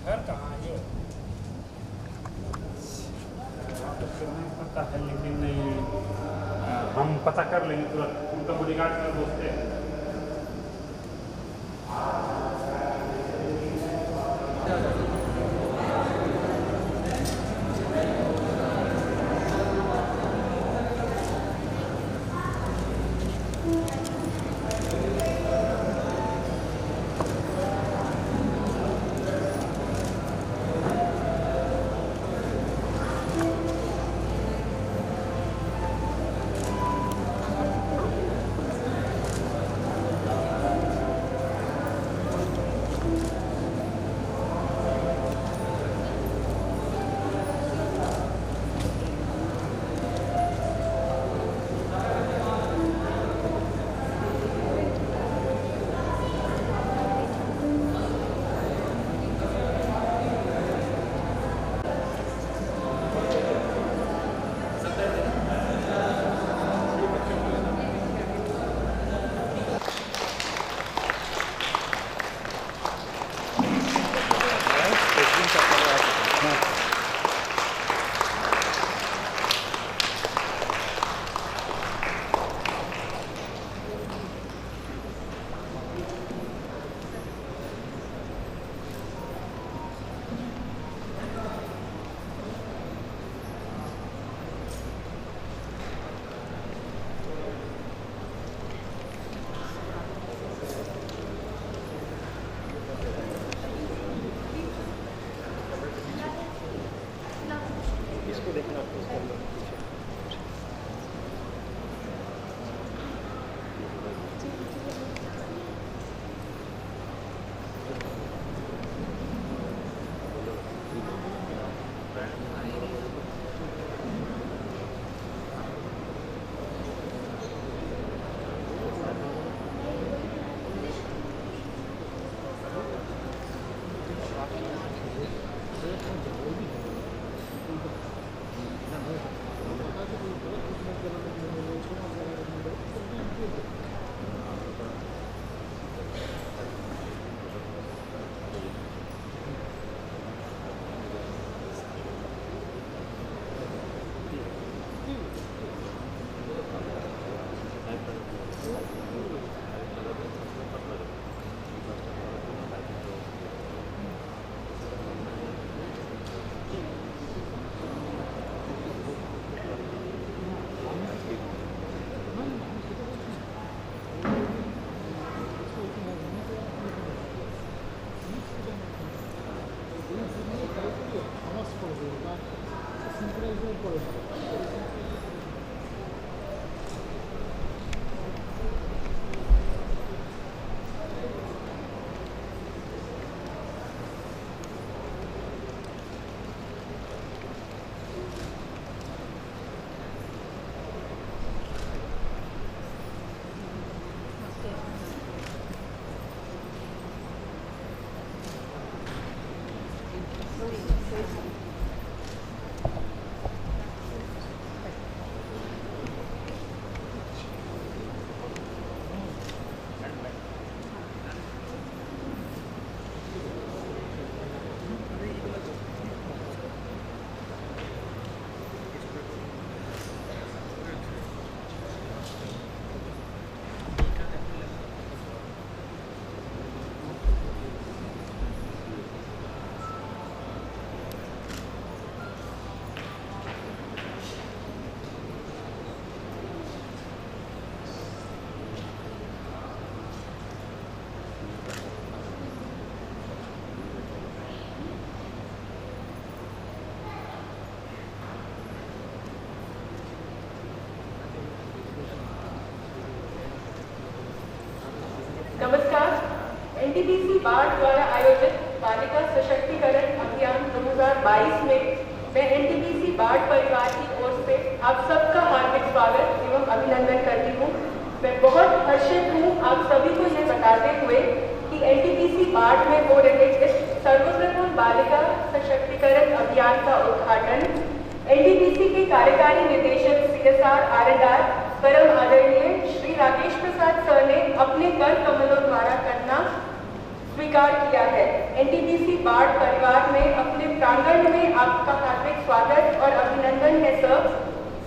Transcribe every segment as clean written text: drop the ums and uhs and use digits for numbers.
घर कहाँ है ये? तो नहीं पता है, लेकिन हम पता कर लेंगे तुरंत। उनका बॉडीगार्ड का दोस्त है। एनटीपीसी बाढ़ द्वारा आयोजित बालिका सशक्तिकरण अभियान 2022 में मैं एनटीपीसी बाढ़ परिवार की ओर से आप सबका हार्दिक स्वागत एवं अभिनंदन करती हूँ। मैं बहुत हर्षित हूँ आप सभी को यह बताते हुए कि एनटीपीसी बाढ़ में हो रहे इस सर्वप्रथम बालिका सशक्तिकरण अभियान का उद्घाटन एनटीपीसी के कार्यकारी निदेशक CSR R&R परम आदरणीय श्री राकेश प्रसाद सर ने अपने कर कमलों द्वारा करना स्वीकार किया है। एनटीपीसी बाढ़ परिवार में अपने प्रांगण में आपका हार्दिक स्वागत और अभिनंदन है सर।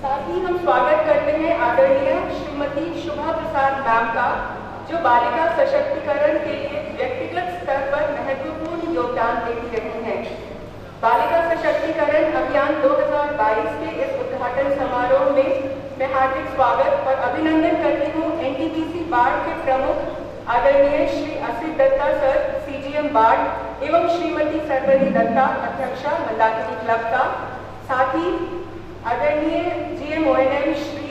साथ ही हम स्वागत करते हैं आदरणीय श्रीमती शुभा प्रसाद मैम का, जो बालिका सशक्तिकरण के लिए व्यक्तिगत स्तर पर महत्वपूर्ण योगदान देती रही हैं। बालिका सशक्तिकरण अभियान 2022 के इस उद्घाटन समारोह में मैं हार्दिक स्वागत और अभिनंदन करती हूँ एनटीपीसी बाढ़ के प्रमुख आदरणीय श्री असित दत्ता सर CGM बाढ़ एवं श्रीमती सर्वरी दत्ता अध्यक्षा मंदाकिनी क्लब का। साथ ही आदरणीय GM ONM Shri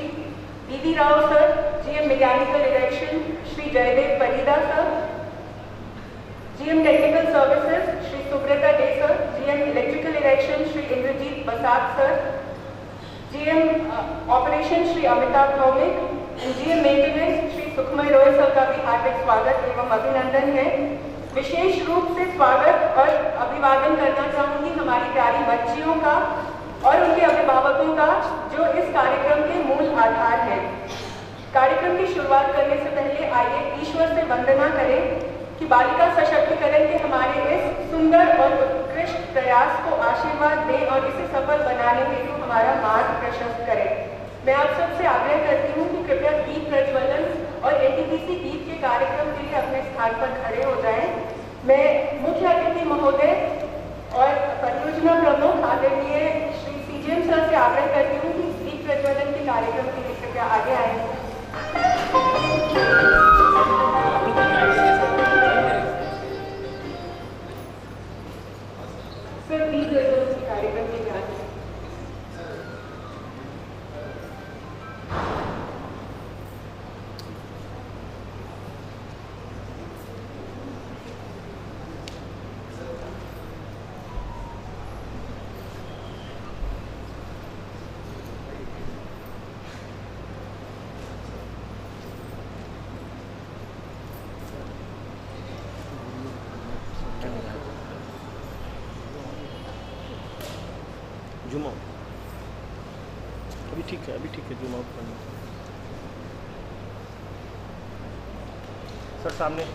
DV Rao sir, GM mechanical erection Shri Jaydev Parida sir, GM technical services Shri Subrata Dey sir, GM electrical erection Shri Indrajit Basak sir, GM operation Shri Amitabh Bhowmik, GM maintenance Shri Sukhamay Roy sir का भी हार्दिक स्वागत एवं अभिनंदन है। विशेष रूप से स्वागत और अभिवादन करना चाहूंगी हमारी प्यारी बच्चियों का और उनके अभिभावकों का, जो इस कार्यक्रम के मूल आधार हैं। कार्यक्रम की शुरुआत करने से पहले आइए ईश्वर से वंदना करें कि बालिका सशक्तिकरण के हमारे इस सुंदर और उत्कृष्ट प्रयास को आशीर्वाद दें और इसे सफल बनाने हेतु हमारा मार्ग प्रशस्त करें। मैं आप सबसे आग्रह करती हूँ कि कृपया दीप प्रज्वलन और एनटीपीसी गीत के कार्यक्रम के लिए अपने स्थान पर खड़े हो जाएं। मैं मुख्य अतिथि महोदय और परियोजना प्रमुख आदरणीय श्री CGM सर से आग्रह करती हूँ कि दीप प्रज्वलन के कार्यक्रम के लिए कृपया आगे आए। सर दीप प्रज्वलन के कार्यक्रम के लिए आगे। जूम आउट अभी ठीक है जूम आउट करना सर सामने।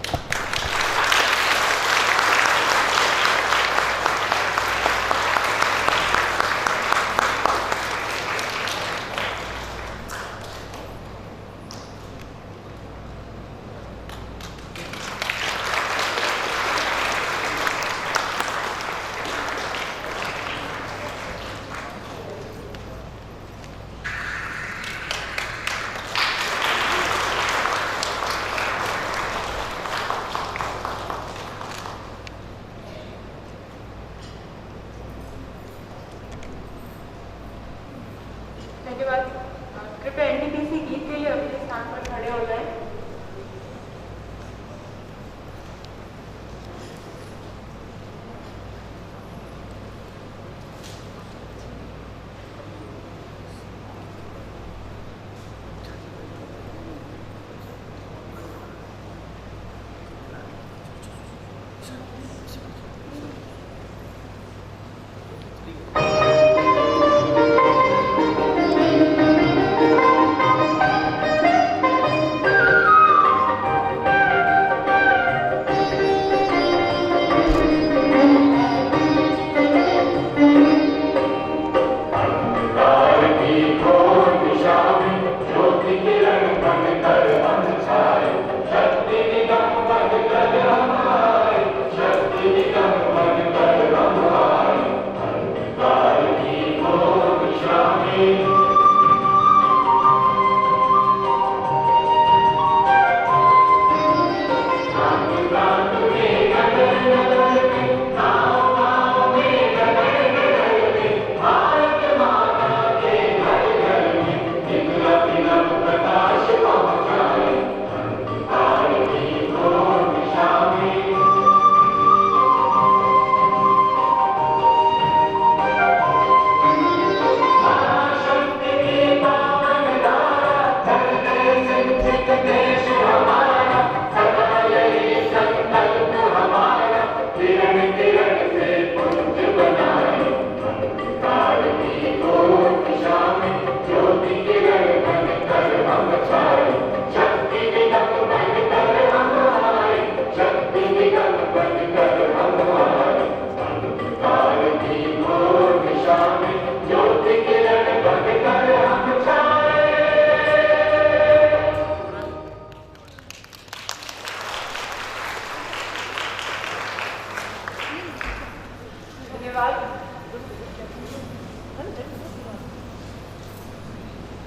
धन्यवाद। कृपया एनटीपीसी गीत के लिए अपने स्थान पर खड़े हो जाएं।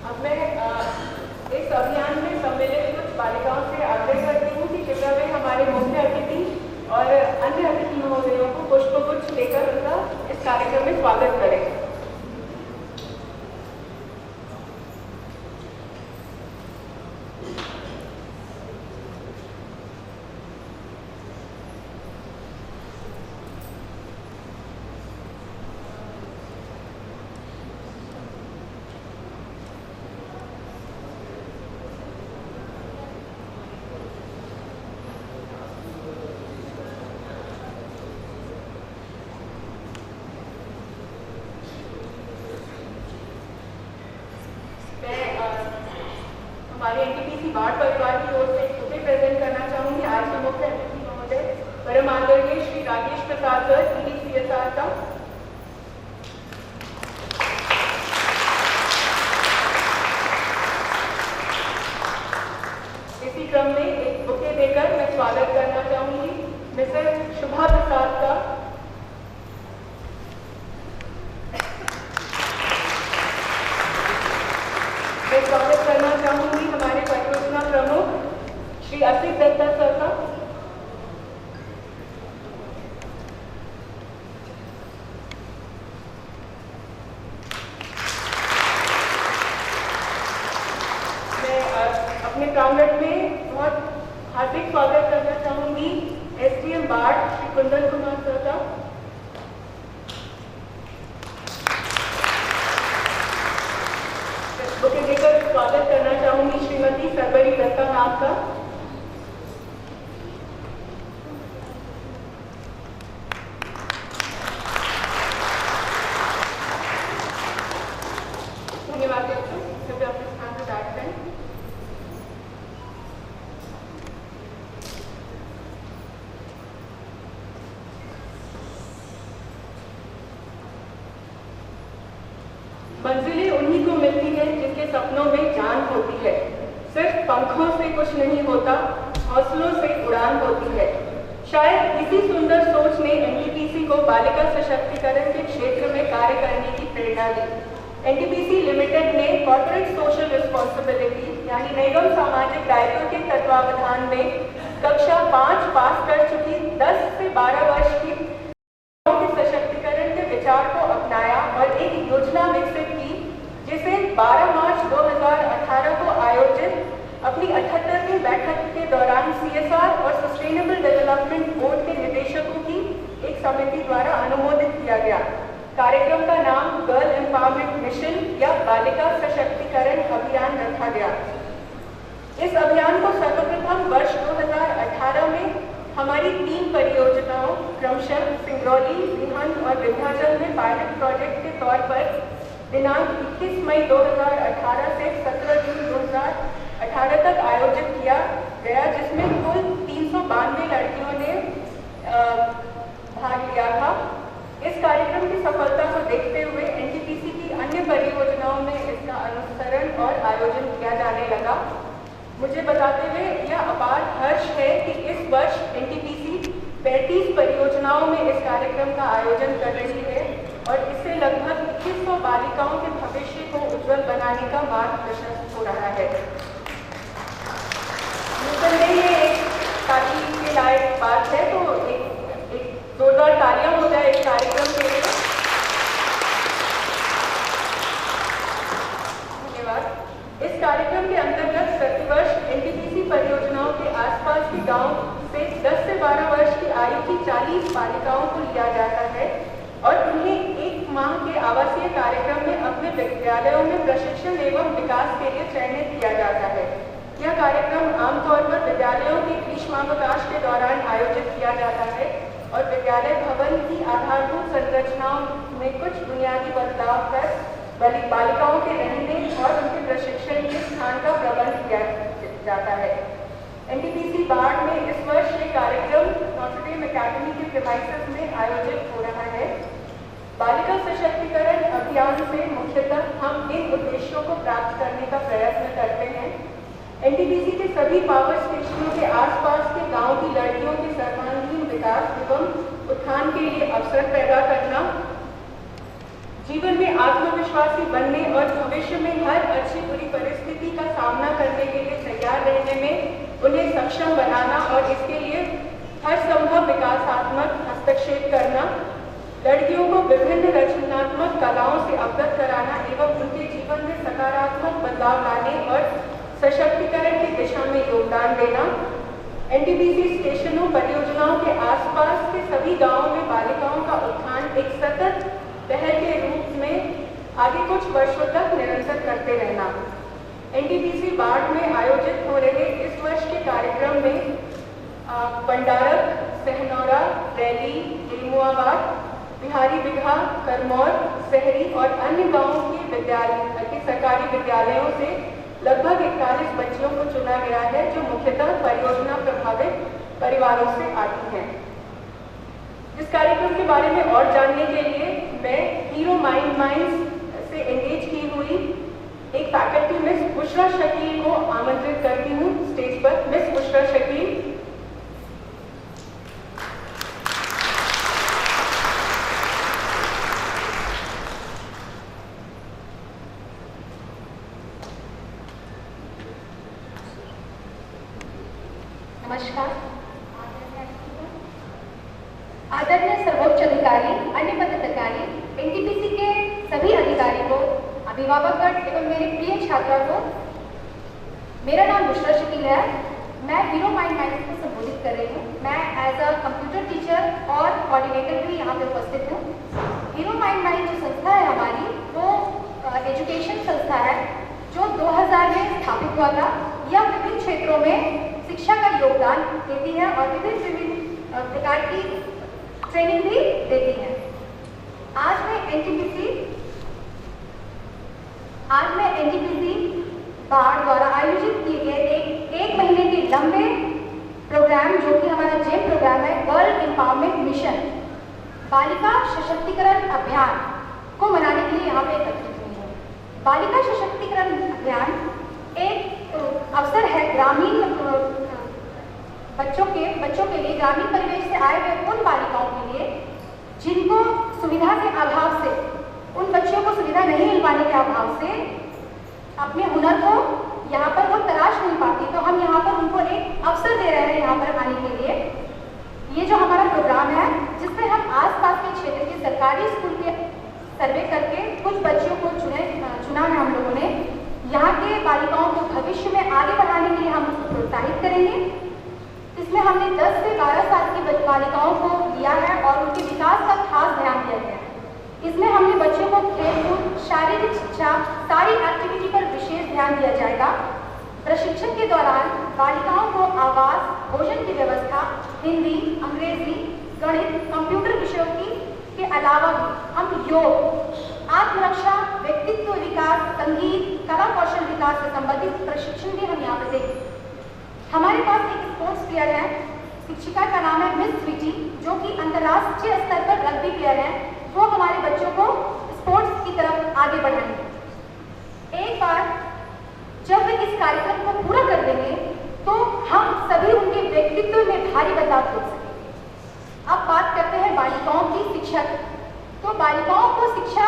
अब मैं इस अभियान में सम्मिलित कुछ बालिकाओं से आग्रह करती हूँ कि कृपया वे हमारे मुख्य अतिथि और अन्य अतिथि महोदयों को पुष्पगुच्छ लेकर उनका इस कार्यक्रम में स्वागत करें। हमारे एनटीपीसी बाढ़ परिवार की ओर से बुके प्रेजेंट करना चाहूंगी। आज के मुख्य अतिथि महोदय परम आदरणीय श्री राजेश प्रसाद सर, CSR का। इसी क्रम में एक बुके देकर मैं स्वागत करना चाहूंगी मिसेस शुभा प्रसाद का। मैं स्वागत करना चाहूंगी हमारे परियोजना प्रमुख श्री असित दत्ता सर का। मैं अपने प्रांगण में बहुत हार्दिक स्वागत करना चाहूंगी SDM बाढ़ श्री कुंदन कुमार सर का। बुके देकर स्वागत करना चाहूंगी श्रीमती सरबरी दत्ता नाथ का। धन्यवाद दोस्तों, कृपया अपने स्थान पर बैठ जाएं। मंजिलें उन्हीं को मिलती हैं जिनके सपनों में जान होती है। सिर्फ पंखों से कुछ नहीं होता, हौसलों से उड़ान होती है। शायद इसी सुंदर सोच ने एनटीपीसी को बालिका सशक्तिकरण के क्षेत्र में कार्य करने की प्रेरणा दी। एनटीपीसी लिमिटेड ने कॉर्पोरेट सोशल रिस्पॉन्सिबिलिटी यानी निगम सामाजिक दायित्व के तत्वावधान में कक्षा 5 पास कर चुकी 10 से 12 वर्ष की सशक्तिकरण के विचार को अपनाया और एक योजना विकसित की, जिसे 12 मार्च 2018 को आयोजित अपनी 78वीं बैठक के दौरान CSR और सस्टेनेबल डेवलपमेंट बोर्ड के निदेशकों की एक समिति द्वारा अनुमोदित किया गया। कार्यक्रम का नाम गर्ल एम्पावरमेंट मिशन या बालिका सशक्तिकरण अभियान रखा गया। इस अभियान को सर्वप्रथम वर्ष 2018 में हमारी 3 परियोजनाओं क्रमशः सिंगरौली, रिहंद और विंध्याचल में पायलट प्रोजेक्ट के तौर पर दिनांक 21 मई 2018 से 17 जून 2018 तक आयोजित किया गया, जिसमें कुल 392 लड़कियों ने भाग लिया था। इस कार्यक्रम की सफलता को देखते हुए एनटीपीसी की अन्य परियोजनाओं में इसका अनुसरण और आयोजन किया जाने लगा। मुझे बताते हुए यह अपार हर्ष है कि इस वर्ष एनटीपीसी 35 परियोजनाओं में इस कार्यक्रम का आयोजन कर रही है और इससे लगभग 2100 बालिकाओं के भविष्य को उज्जवल बनाने का मार्ग प्रशस्त हो रहा है। निसंदेह ये एक तारीफ के लायक बात है, तो एक जोरदार तालियां हो जाए इस कार्यक्रम के लिए। धन्यवाद। इस कार्यक्रम के अंतर्गत प्रतिवर्ष एनटीपीसी परियोजनाओं के आसपास के गांव से 10 से 12 वर्ष की आयु की 40 बालिकाओं को लिया जाता है और उन्हें 1 माह के आवासीय कार्यक्रम में अपने विद्यालयों में प्रशिक्षण एवं विकास के लिए चयनित किया जाता है। यह कार्यक्रम आमतौर पर विद्यालयों के ग्रीष्मावकाश के दौरान आयोजित किया जाता है और विद्यालय भवन की आधारभूत संरचनाओं में कुछ बुनियादी बदलाव कर बालिकाओं के रहने और उनके प्रशिक्षण के स्थान का प्रबंध किया जाता है। एनटीपीसी बाढ़ में इस वर्ष ये कार्यक्रम नॉटर डेम अकेडमी के प्रीमाइसेस में आयोजित हो रहा है। बालिका सशक्तिकरण अभियान से मुख्यतः हम इन उद्देश्यों को प्राप्त करने का प्रयत्न करते हैं। एनटीपीसी के सभी पावर स्टेशनों के आसपास के गांव की लड़कियों के सर्वांगीण विकास एवं उत्थान के लिए अवसर पैदा करना, जीवन में आत्मविश्वासी बनने और भविष्य में हर अच्छी बुरी परिस्थिति का सामना करने के लिए तैयार रहने में उन्हें सक्षम बनाना और इसके लिए हर संभव विकासात्मक हस्तक्षेप करना, लड़कियों को विभिन्न रचनात्मक कलाओं से अवगत कराना एवं उनके जीवन में सकारात्मक बदलाव लाने और सशक्तिकरण की दिशा में योगदान देना, एनटीपीसी स्टेशनों परियोजनाओं के आसपास के सभी गांवों में बालिकाओं का उत्थान एक सतत पहल के रूप में आगे कुछ वर्षों तक निरंतर करते रहना। एनटीपीसी बाढ़ में आयोजित हो रहे इस वर्ष के कार्यक्रम में पंडारक, सहनौरा, रैली, रेमुआबाद, बिहारी बिघा, करमौर, शहरी और अन्य गांवों के सरकारी विद्यालयों से लगभग 41 बच्चियों को चुना गया है जो मुख्यतः परियोजना प्रभावित परिवारों से आती हैं। इस कार्यक्रम के बारे में और जानने के लिए मैं हीरो माइंड माइंड्स से एंगेज की हुई एक फैकल्टी मिस बुशरा शकील को आमंत्रित करती हूँ स्टेज पर। मिस बुशरा शकील। नमस्कार। आदरणीय सर्वोच्च अधिकारी, अन्य पदाधिकारी, एनटीपीसी के सभी अधिकारी को, अभिभावकगण एवं मेरे प्रिय छात्रा को, मेरा नाम बुशरा शकील है। मैं हीरो माइंड माइंड्स को संबोधित कर रही हूँ। मैं एज अ कंप्यूटर टीचर और कोऑर्डिनेटर भी यहाँ पे उपस्थित हूँ। हीरो माइंड माइंड जो संस्था है हमारी, वो एजुकेशन संस्था है जो 2000 में स्थापित हुआ था। यह विभिन्न क्षेत्रों में शिक्षा का योगदान देती है और विभिन्न प्रकार की ट्रेनिंग भी देती है। आज मैं एनटीपीसी बाढ़ द्वारा आयोजित किए गए एक महीने के लंबे प्रोग्राम, जो कि हमारा जेम प्रोग्राम है, गर्ल एम्पावरमेंट मिशन बालिका सशक्तिकरण अभियान को मनाने के लिए यहाँ पे एकत्रित हुई है। बालिका सशक्तिकरण अभियान एक अवसर है ग्रामीण बच्चों के लिए, ग्रामीण परिवेश से आए हुए उन बालिकाओं के लिए जिनको सुविधा के अभाव से, उन बच्चों को सुविधा नहीं मिल पाने के अभाव से अपने हुनर को यहाँ पर वो तराश नहीं पाती। तो हम यहाँ पर उनको एक अवसर दे रहे हैं यहाँ पर आने के लिए। ये जो हमारा प्रोग्राम है, जिसमें हम आसपास के क्षेत्र के सरकारी स्कूल के सर्वे करके कुछ बच्चियों को चुना है हम लोगों ने। यहाँ के बालिकाओं को भविष्य में आगे बढ़ाने के लिए हम उसको प्रोत्साहित करेंगे। इसमें हमने 10 से 12 साल की बालिकाओं को लिया है और उनके विकास का खास ध्यान दिया गया है। इसमें हमने बच्चों को खेलकूद, शारीरिक शिक्षा, सारी एक्टिविटी पर विशेष ध्यान दिया जाएगा। प्रशिक्षण के दौरान बालिकाओं को आवास, भोजन की व्यवस्था, हिंदी, अंग्रेजी, गणित, कंप्यूटर विषयों के अलावा भी हम योग, आत्मरक्षा, व्यक्तित्व विकास, संगीत, कला कौशल विकास से संबंधित प्रशिक्षण भी हम यहाँ पे देंगे। हमारे पास एक स्पोर्ट्स प्लेयर है, शिक्षिका का नाम है मिस स्वीटी, जो कि अंतर्राष्ट्रीय स्तर पर रग्बी प्लेयर है। वो हमारे बच्चों को स्पोर्ट्स की तरफ आगे बढ़ाएंगे। एक बार जब वे इस कार्यक्रम को पूरा कर देंगे तो हम सभी उनके व्यक्तित्व में भारी बदलाव देख सकेंगे। अब बात करते हैं बालिकाओं की शिक्षा की। तो बालिकाओं को शिक्षा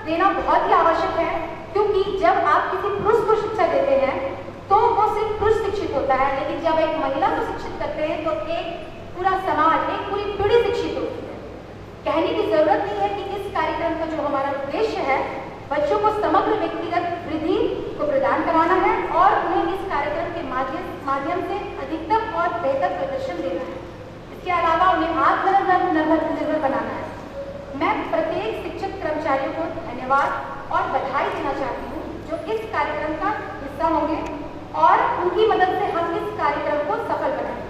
देना बहुत ही आवश्यक है, क्योंकि जब आप किसी पुरुष को शिक्षा देते हैं तो वो सिर्फ पुरुष शिक्षित होता है, लेकिन जब एक महिला को शिक्षित करते हैं तो एक पूरा समाज, एक पूरी पीढ़ी शिक्षित होती है। कहने की जरूरत नहीं है कि इस कार्यक्रम का जो हमारा उद्देश्य है, बच्चों को समग्र व्यक्तिगत वृद्धि को प्रदान कराना है और उन्हें इस कार्यक्रम के माध्यम से अधिकतम और बेहतर प्रदर्शन देना है। इसके अलावा उन्हें आत्मनिर्भर बनाना है। मैं प्रत्येक शिक्षक कर्मचारियों को धन्यवाद और बधाई देना चाहती हूँ जो इस कार्यक्रम का हिस्सा होंगे और उनकी मदद से हम इस कार्यक्रम को सफल बनाएंगे।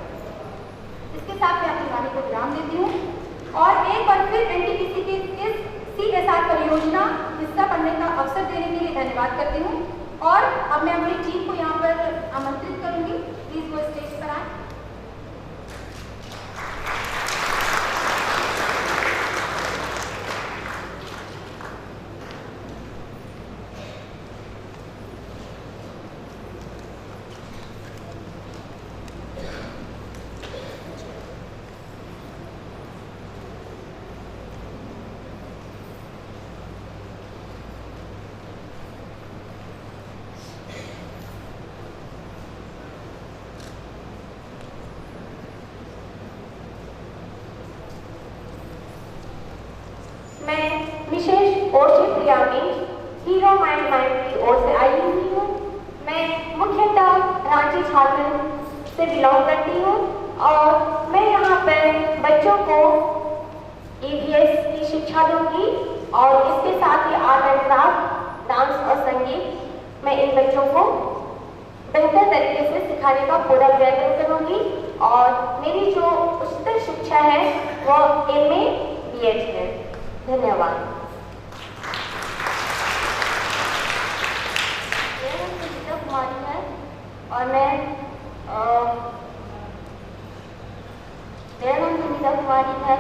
इसके साथ मैं अपनी वाणी को विराम देती हूँ और एक बार फिर एनटीपीसी की इस CSR परियोजना हिस्सा बनने का अवसर देने के लिए धन्यवाद करती हूँ। और अब मैं अपनी टीम को यहाँ पर आमंत्रित करूँगी। प्लीज वो स्टेज पर आए। ओरछी प्रियामी हीरो माइंड की ओर से आई हुई हूँ। मैं मुख्यतः रांची झारखंड से बिलोंग करती हूँ और मैं यहाँ पर बच्चों को EVS की शिक्षा दूंगी और इसके साथ ही आर्ट एंड क्राफ्ट, डांस और संगीत मैं इन बच्चों को बेहतर तरीके से सिखाने का पूरा प्रयत्न करूंगी और मेरी जो उच्चतर शिक्षा है वो MA BEd है। धन्यवाद। मेरा नाम सुनीता कुमारी है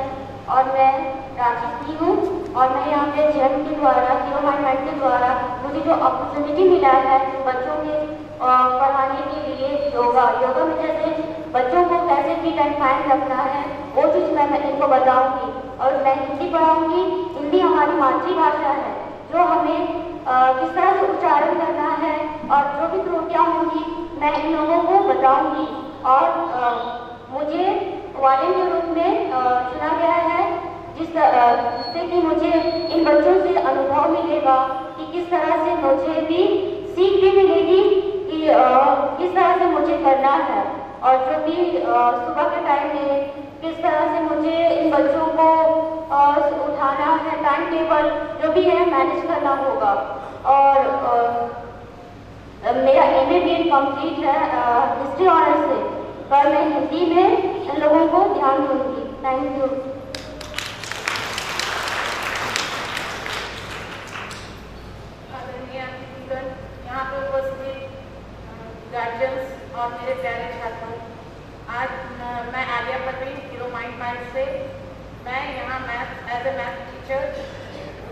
और मैं रांची की हूँ और मैं यहाँ पे GM के द्वारा हीरो माइंड के द्वारा मुझे जो अपॉर्चुनिटी मिला है बच्चों के पढ़ाने के लिए योगा में जैसे बच्चों को कैसे फिट एंड फाइन रखना है वो चीज़ मैं इनको बताऊंगी और मैं हिंदी पढ़ाऊंगी। हिंदी हमारी मातृभाषा है जो हमें किस तरह से उच्चारण करना है और जो भी त्रुटियाँ होंगी मैं इन लोगों को बताऊंगी और मुझे वार्डन के रूप में चुना गया है जिससे कि मुझे इन बच्चों से अनुभव मिलेगा कि किस तरह से मुझे भी सीख भी मिलेगी कि किस तरह से मुझे करना है और जो भी सुबह के टाइम में किस तरह से मुझे इन बच्चों को उठाना है, टाइम टेबल जो भी है मैनेज करना होगा। और मेरा MA BEd कंप्लीट है हिस्ट्री ऑनर्स से, पर मैं हिंदी में इन लोगों को ध्यान दूंगी। Thank you. यहाँ पे उपस्थित गार्जियंस और मेरे प्यारे छात्रों, आज मैं आलिया परवीन हीरो माइंड से मैं यहाँ एज ए मैथ टीचर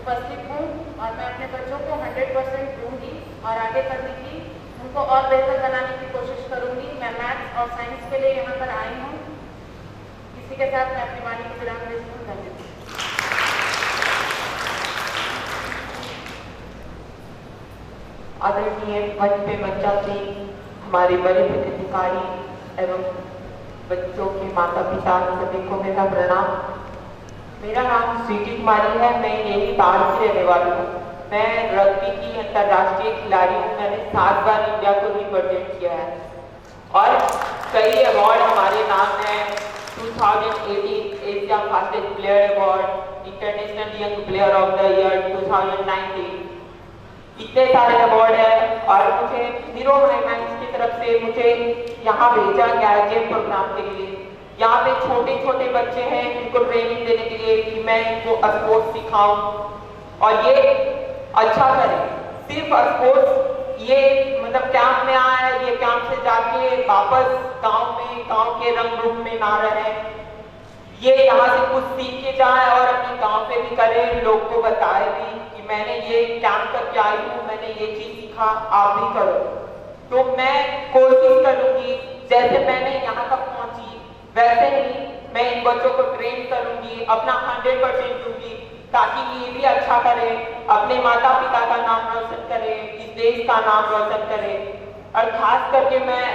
उपस्थित हूँ और मैं अपने बच्चों को 100% दूंगी और आगे करने की उनको और बेहतर बनाने की कोशिश करूँगी। मैं मैथ्स और साइंस के लिए यहाँ पर आई हूँ। इसी के साथ मैं अपनी वाणी को विराम देती हूँ। धन्यवाद। आदरणीय मंच पे मंचा से हमारे बड़े पदाधिकारी एवं बच्चों के माता पिता सभी को मेरा प्रणाम। मेरा नाम स्वीटी कुमारी है। मैं यही बाढ़ की रहने वाली हूँ। मैं रग्बी की अंतर्राष्ट्रीय खिलाड़ी हूँ। मैंने 7 बार इंडिया को रिप्रेजेंट किया है और कई अवार्ड हमारे नाम हैं। 2018 Asia fastest player award, international young player of the year 2019, इतने सारे अवार्ड है। और मुझे हीरो माइंड की तरफ से मुझे यहाँ भेजा गया है गेम प्रोग्राम के लिए। यहाँ पे छोटे छोटे बच्चे हैं इनको ट्रेनिंग देने के लिए कि मैं इनको स्पोर्ट्स सिखाऊं और ये अच्छा करें। सिर्फ स्पोर्ट्स ये मतलब कैंप में आया है, ये कैंप से जाके वापस गांव के रंग रूप में ना रहे, ये यहाँ से कुछ सीख के जाए और अपने गांव पे भी करे, लोग को बताए भी कि मैंने ये कैंप करके आई हूँ, मैंने ये चीज सीखा, आप भी करो। तो मैं कोशिश करूंगी जैसे मैंने यहाँ तक पहुंची वैसे ही मैं इन बच्चों को ट्रेन करूंगी, अपना 100% दूंगी ताकि ये भी अच्छा करे, अपने माता पिता का नाम रोशन करे, इस देश का नाम रोशन करे। और खास करके मैं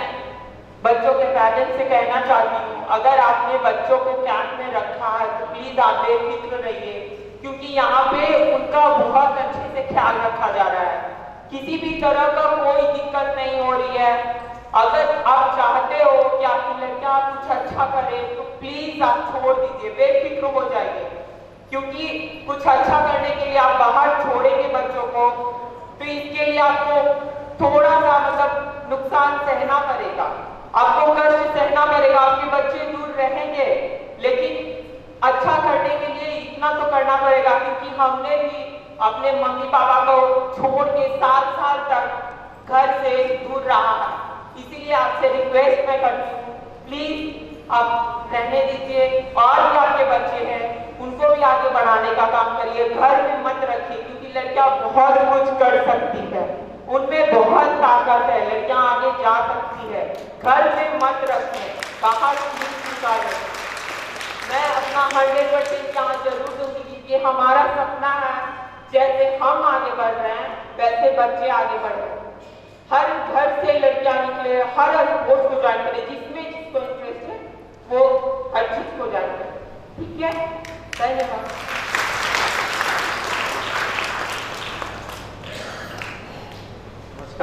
बच्चों के पेरेंट्स से कहना चाहती हूँ, अगर आपने बच्चों को कैंप में रखा है तो प्लीज आप बेफिक्र रहिए, क्योंकि यहाँ पे उनका बहुत अच्छे से ख्याल रखा जा रहा है। किसी भी तरह का कोई दिक्कत नहीं हो रही है। अगर आप चाहते हो कि आपकी लड़कियां कुछ अच्छा करे तो प्लीज आप छोड़ दीजिए, बेफिक्र हो जाइए, क्योंकि कुछ अच्छा करने के लिए आप बाहर छोड़ेंगे बच्चों को तो इसके लिए आपको थोड़ा सा मतलब नुकसान सहना पड़ेगा, आपको कष्ट सहना पड़ेगा, आपके बच्चे दूर रहेंगे, लेकिन अच्छा करने के लिए इतना तो करना पड़ेगा, क्योंकि हमने भी अपने मम्मी पापा को छोड़ के 7 साल तक घर से दूर रहा है। इसीलिए आपसे रिक्वेस्ट मैं करती हूँ, प्लीज आप रहने दीजिए, और भी आपके बच्चे हैं उनको भी आगे बढ़ाने का काम करिए, घर में मत रखिए, क्योंकि लड़कियां बहुत कुछ कर सकती है, उनमें बहुत ताकत है, लड़कियां आगे जा सकती है, घर में मत रखें, बाहर निकालें। मैं अपना 100% यहाँ जरूर दूंगी, क्योंकि हमारा सपना है जैसे हम आगे बढ़ रहे हैं वैसे बच्चे आगे बढ़ रहे हैं। हर घर से लड़कियां निकले, हर स्पोर्ट्स को ज्वाइन करें, जिसमें जिसको इंटरेस्ट है वो हर चीज को ज्वाइन करें। ठीक है, धन्यवाद।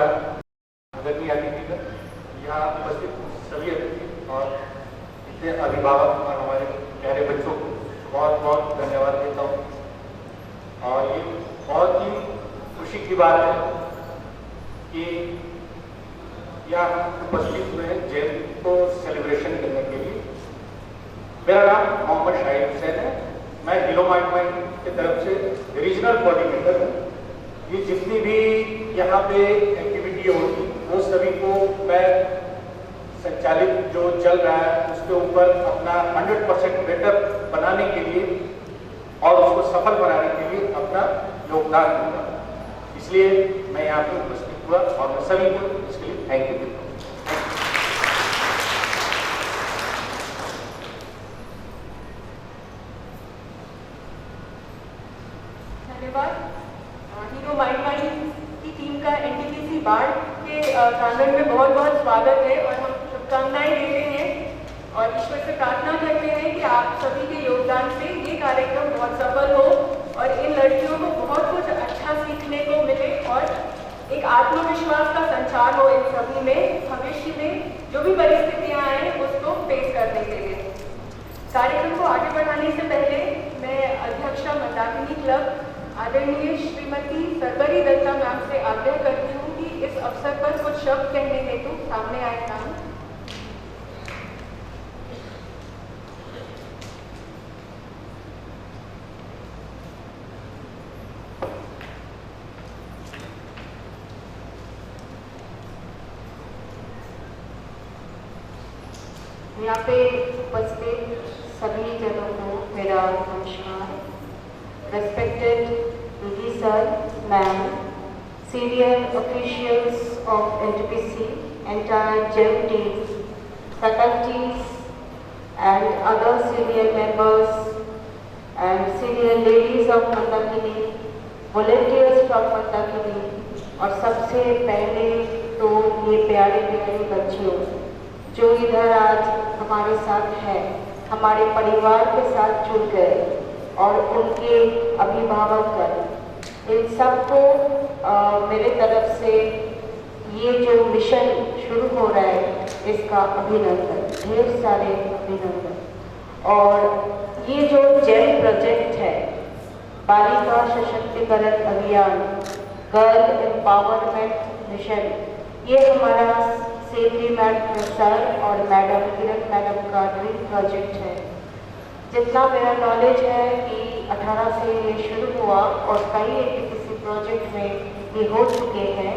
नमस्कार। आदरणीय अतिथि, यहाँ उपस्थित सभी अतिथि और इतने अभिभावक और हमारे प्यारे बच्चों को बहुत बहुत धन्यवाद देता हूँ। और ये बहुत ही खुशी की बात है कि यहाँ उपस्थित हुए हैं जयंती को सेलिब्रेशन करने के लिए। मेरा नाम मोहम्मद शाहिद हुसैन है। मैं हिलो माइंड की तरफ से रीजनल कोऑर्डिनेटर हूँ। ये जितनी भी यहाँ पे एक्टिविटी होगी वो सभी को मैं संचालित जो चल रहा है उसके ऊपर अपना 100% बेटर बनाने के लिए और उसको सफल बनाने के लिए अपना योगदान दूंगा। इसलिए मैं यहाँ पे उपस्थित हुआ और मैं सभी को इसके लिए थैंक यू देता हूँ। धन्यवाद। हीरो माइंड की टीम का एनटीपीसी बाढ़ के प्रांगण में बहुत बहुत स्वागत है और हम शुभकामनाएं देते हैं और ईश्वर से प्रार्थना करते हैं कि आप सभी के योगदान से ये कार्यक्रम बहुत सफल हो और इन लड़कियों को बहुत कुछ अच्छा सीखने को मिले और एक आत्मविश्वास का संचार हो इन सभी में भविष्य में जो भी परिस्थितियां आए उसको फेस करने के लिए। कार्यक्रम को आगे बढ़ाने से पहले मैं अध्यक्षा मंदाकिनी क्लब आदरणीय श्रीमती सरबरी दत्ता मैम से आग्रह करती हूँ कि इस अवसर पर कुछ शब्द कहने हेतु सामने आए मैम। यहाँ पे उपस्थित सभी जनों को मेरा नमस्कार। Respected DD sir, ma'am, senior officials of NTPC, entire GEM team, faculties and other senior members and senior ladies of Mandakini, volunteers from Mandakini और सबसे पहले तो ये प्यारे प्यारे बच्चियों जो इधर आज हमारे साथ हैं, हमारे परिवार के साथ जुड़ गए और उनके अभिभावक इन सबको मेरे तरफ से ये जो मिशन शुरू हो रहा है इसका अभिनंदन, ढेर सारे अभिनंदन। और ये जो जेम प्रोजेक्ट है, बालिका सशक्तिकरण अभियान, गर्ल एम्पावरमेंट मिशन, ये हमारा सेफ्री मैडम सर और मैडम किरण मैडम का ड्रीम प्रोजेक्ट है। जितना मेरा नॉलेज है कि 18 से ये शुरू हुआ और कई एनटीपीसी प्रोजेक्ट में ये हो चुके हैं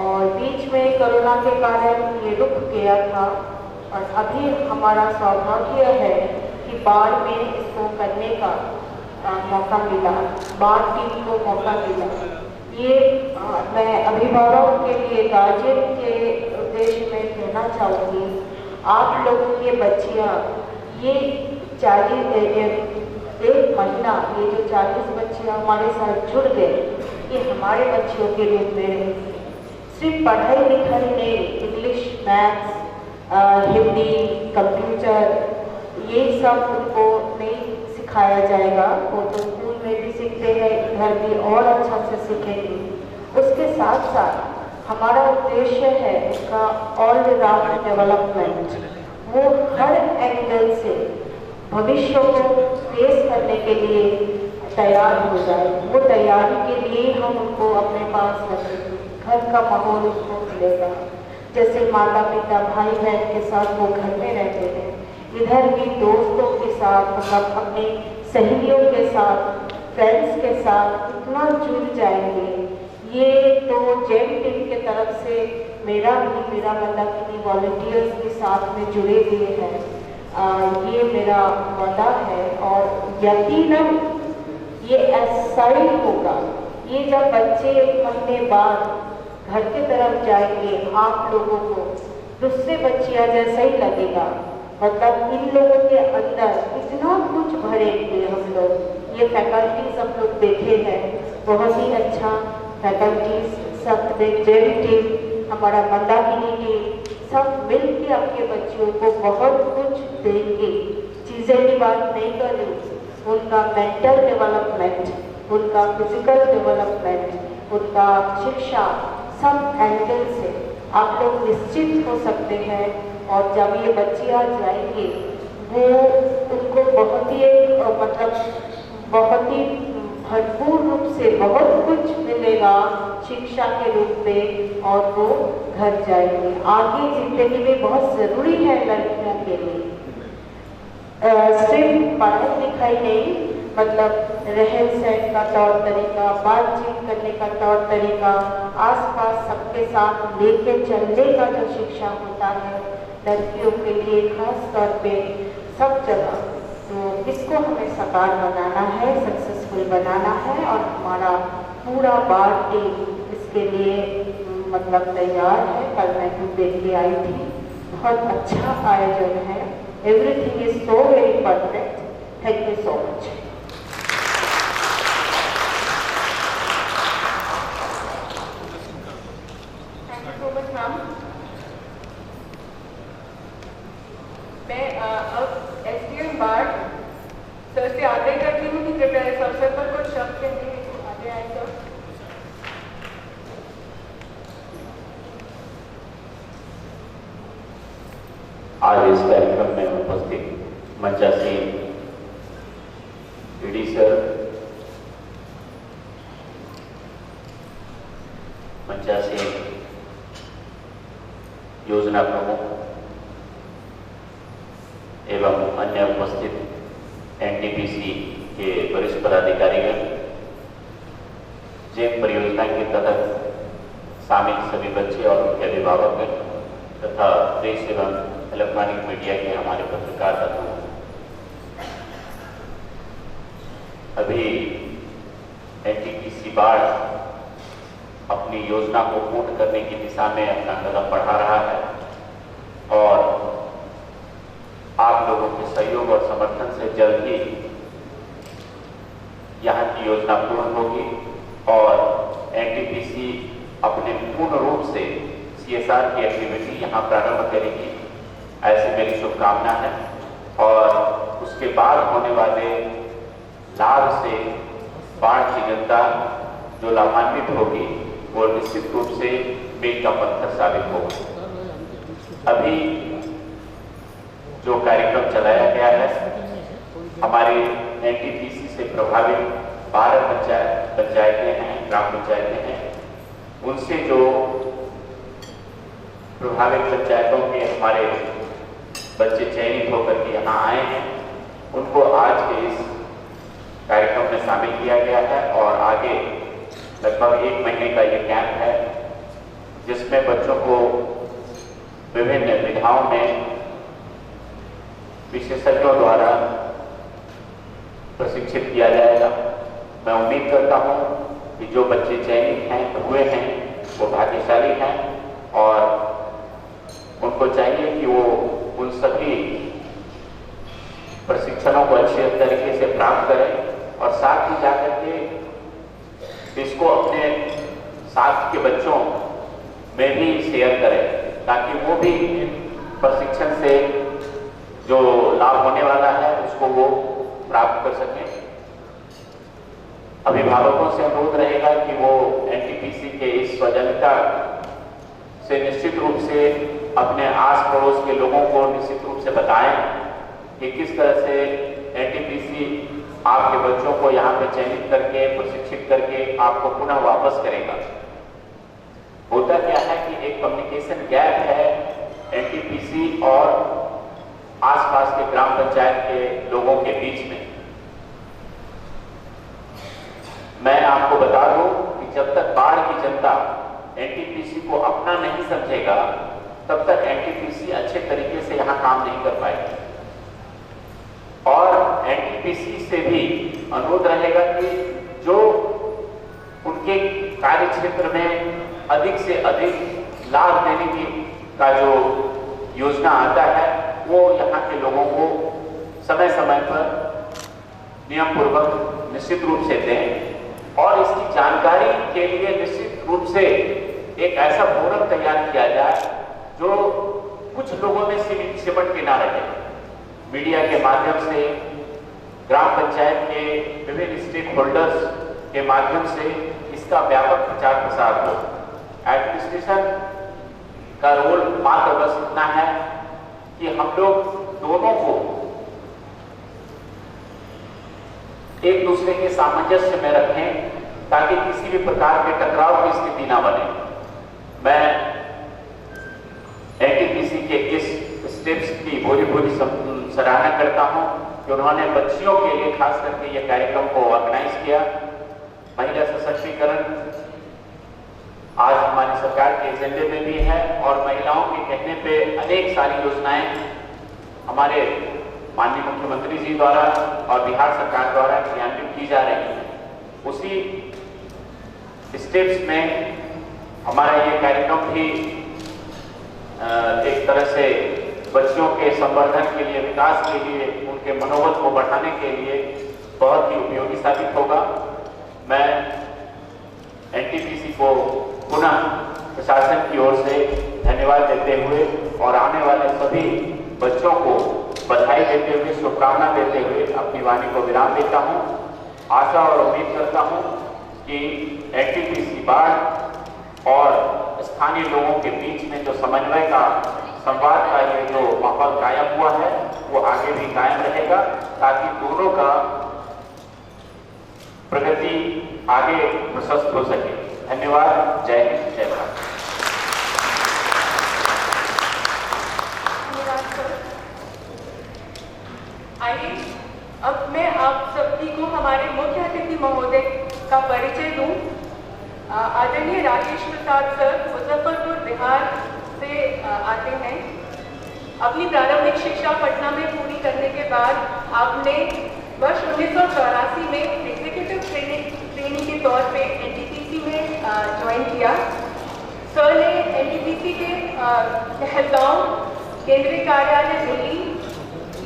और बीच में कोरोना के कारण ये रुक गया था और अभी हमारा सौभाग्य है कि बाढ़ में इसको करने का मौका मिला, बाढ़ टीम को मौका मिला। ये मैं अभिभावकों के लिए, गार्जियन के उद्देश्य में कहना चाहूँगी, आप लोगों की बच्चियाँ ये 40 एक महीना ये जो 40 बच्चियाँ हमारे साथ जुड़ गए, ये हमारे बच्चियों के रूप में सिर्फ पढ़ाई लिखाई नहीं, इंग्लिश, मैथ्स, हिंदी, कंप्यूटर, ये सब उनको नहीं सिखाया जाएगा। वो तो स्कूल में भी सीखते हैं, घर भी और अच्छा से सीखेंगे। उसके साथ साथ हमारा उद्देश्य है उसका ऑल राउंड डेवलपमेंट, वो हर एंगल से भविष्य को फेस करने के लिए तैयार हो जाए। वो तैयारी के लिए हम उनको अपने पास रखेंगे, घर का माहौल उसको मिलेगा। जैसे माता पिता भाई बहन के साथ वो घर में रहते हैं, इधर भी दोस्तों के साथ, मतलब अपने सहेलियों के साथ, फ्रेंड्स के साथ इतना जुड़ जाएंगे। ये तो जेम टीम के तरफ से मेरा मंदाकिनी वॉलंटियर्स के साथ में जुड़े हुए हैं, ये मेरा वादा है और यकीनन ये ऐसा ही होगा। ये जब बच्चे 1 महीने बाद घर की तरफ जाएंगे, आप लोगों को दूसरे बच्चियाँ जैसा ही लगेगा। मतलब इन लोगों के अंदर इतना कुछ भरेंगे हम लोग। ये फैकल्टीज हम लोग देखे हैं, बहुत ही अच्छा फैकल्टीज, सब जेम टीम, हमारा मंदाकिनी टीम, सब मिल के आपके बच्चों को बहुत कुछ देंगे। चीज़ें की बात नहीं कर रही, उनका मेंटल डेवलपमेंट, उनका फिजिकल डेवलपमेंट, उनका शिक्षा, सब एंगल से आप लोग निश्चित हो सकते हैं। और जब ये बच्चियाँ जाएंगी वो उनको बहुत ही बहुत ही भरपूर रूप से बहुत कुछ मिलेगा शिक्षा के रूप में, और वो घर जाएंगे। आगे जिंदगी में बहुत ज़रूरी है लड़कियों के लिए सिर्फ पढ़ाई लिखाई नहीं, मतलब रहन सहन का तौर तरीका, बातचीत करने का तौर तरीका, आसपास सबके साथ लेके चलने का जो शिक्षा होता है लड़कियों के लिए खास तौर पे सब जगह, तो इसको हमें साकार बनाना है, सक्सेसफुल बनाना है। और हमारा पूरा बार टीम इसके लिए मतलब तैयार है। कल मैं खुद देख के आई थी, बहुत अच्छा आयोजन है। Everything is so very perfect. Thank you so much. Thank you so much ma'am. मैं अब एसडीएम बाढ़ सर से आग्रह करती हूँ कि कृपया इस अवसर पर कुछ शब्द कहने के लिए आगे आए सर। आज इस कार्यक्रम में उपस्थित मंचासीन ईडी सर, मंचासीन योजना प्रमुख एवं अन्य उपस्थित एनटीपीसी के वरिष्ठ पदाधिकारीगण, जेम परियोजना के तहत शामिल सभी बच्चे और उनके अभिभावकगण तथा प्रेस एवं इलेक्ट्रॉनिक मीडिया के हमारे पत्रकार बंधु, अभी एनटीपीसी बाढ़ अपनी योजना को पूर्ण करने की दिशा में अपना कदम बढ़ा रहा है और आप लोगों के सहयोग और समर्थन से जल्द ही यहाँ की योजना पूर्ण होगी और एनटीपीसी अपने पूर्ण रूप से सीएसआर की एक्टिविटी यहाँ प्रारंभ करेगी, ऐसी मेरी शुभकामना है। और उसके बाद होने वाले लाभ से बाढ़ की जनता जो लाभान्वित होगी वो निश्चित रूप से मील का पत्थर साबित होगा। अभी जो कार्यक्रम चलाया गया है, हमारे एनटीपीसी से प्रभावित 12 पंचायतें हैं, ग्राम पंचायतें हैं, उनसे जो प्रभावित पंचायतों के हमारे बच्चे चयनित होकर के यहाँ आए हैं, उनको आज के इस कार्यक्रम में शामिल किया गया है और आगे लगभग 1 महीने का ये कैंप है जिसमें बच्चों को विभिन्न विधाओं में विशेषज्ञों द्वारा प्रशिक्षित किया जाएगा। मैं उम्मीद करता हूँ कि जो बच्चे चयनित हुए हैं वो भाग्यशाली हैं और उनको चाहिए कि वो उन सभी प्रशिक्षणों को अच्छे तरीके से प्राप्त करें और साथ ही जाकर के इसको अपने साथ के बच्चों में भी शेयर करें ताकि वो भी प्रशिक्षण से जो लाभ होने वाला है उसको वो प्राप्त कर सकें। अभिभावकों से अनुरोध रहेगा कि वो एनटीपीसी के इस स्वजनता से निश्चित रूप से अपने आस पड़ोस के लोगों को निश्चित रूप से बताएं कि किस तरह से एनटीपीसी आपके बच्चों को यहाँ पे चयनित करके प्रशिक्षित करके आपको पुनः वापस करेगा। होता क्या है कि एक कम्युनिकेशन गैप है एनटीपीसी और आसपास के ग्राम पंचायत के लोगों के बीच में। मैं आपको बता दूं कि जब तक बाढ़ की जनता एनटीपीसी को अपना नहीं समझेगा तब तक एनटीपीसी अच्छे तरीके से यहाँ काम नहीं कर पाएगी। और एनटीपीसी से भी अनुरोध रहेगा कि जो उनके कार्य क्षेत्र में अधिक से अधिक लाभ देने की का जो योजना आता है वो यहाँ के लोगों को समय समय पर नियम पूर्वक निश्चित रूप से दें और इसकी जानकारी के लिए निश्चित रूप से एक ऐसा फोरम तैयार किया जाए जो कुछ लोगों में सिमट के ना रहे। मीडिया के माध्यम से, ग्राम पंचायत के विभिन्न स्टेक होल्डर्स के माध्यम से इसका व्यापक प्रचार प्रसार हो एडमिनिस्ट्रेशन का रोल मात्र बस इतना है कि हम लोग दोनों को एक दूसरे के सामंजस्य में रखें ताकि किसी भी प्रकार के टकराव की स्थिति ना बने। मैं एनटीपीसी के इस स्टेप्स की भूरी सराहना करता हूं कि उन्होंने बच्चियों के लिए खास करके ये कार्यक्रम को ऑर्गेनाइज किया। महिला सशक्तिकरण आज हमारी सरकार के एजेंडे में भी है और महिलाओं के कहने पे अनेक सारी योजनाएं हमारे माननीय मुख्यमंत्री जी द्वारा और बिहार सरकार द्वारा क्रियान्वित की जा रही है। उसी स्टेप्स में हमारा ये कार्यक्रम भी एक तरह से बच्चियों के संवर्धन के लिए, विकास के लिए, उनके मनोबल को बढ़ाने के लिए बहुत ही उपयोगी साबित होगा। मैं एनटीपीसी को पुनः प्रशासन की ओर से धन्यवाद देते हुए और आने वाले सभी बच्चों को बधाई देते हुए, शुभकामना देते हुए अपनी वाणी को विराम देता हूं। आशा और उम्मीद करता हूं कि एनटीपीसी बाढ़ और स्थानीय लोगों के बीच में जो समन्वय का, संवाद का ये जो माहौल कायम हुआ है वो आगे भी कायम रहेगा ताकि दोनों का प्रगति आगे प्रशस्त हो सके। धन्यवाद। जय हिंद, जय भारत। आइए अब मैं आप सभी को हमारे मुख्य अतिथि महोदय का परिचय दूं। आदरणीय राजेश प्रसाद सर मुजफ्फरपुर बिहार से आते हैं। अपनी प्रारंभिक शिक्षा पटना में पूरी करने के बाद आपने वर्ष 1984 में एग्जीक्यूटिव ट्रेनिंग के तौर पे एनटीपीसी में ज्वाइन किया। सर ने एनटीपीसी के कहलगांव केंद्रीय कार्यालय Delhi,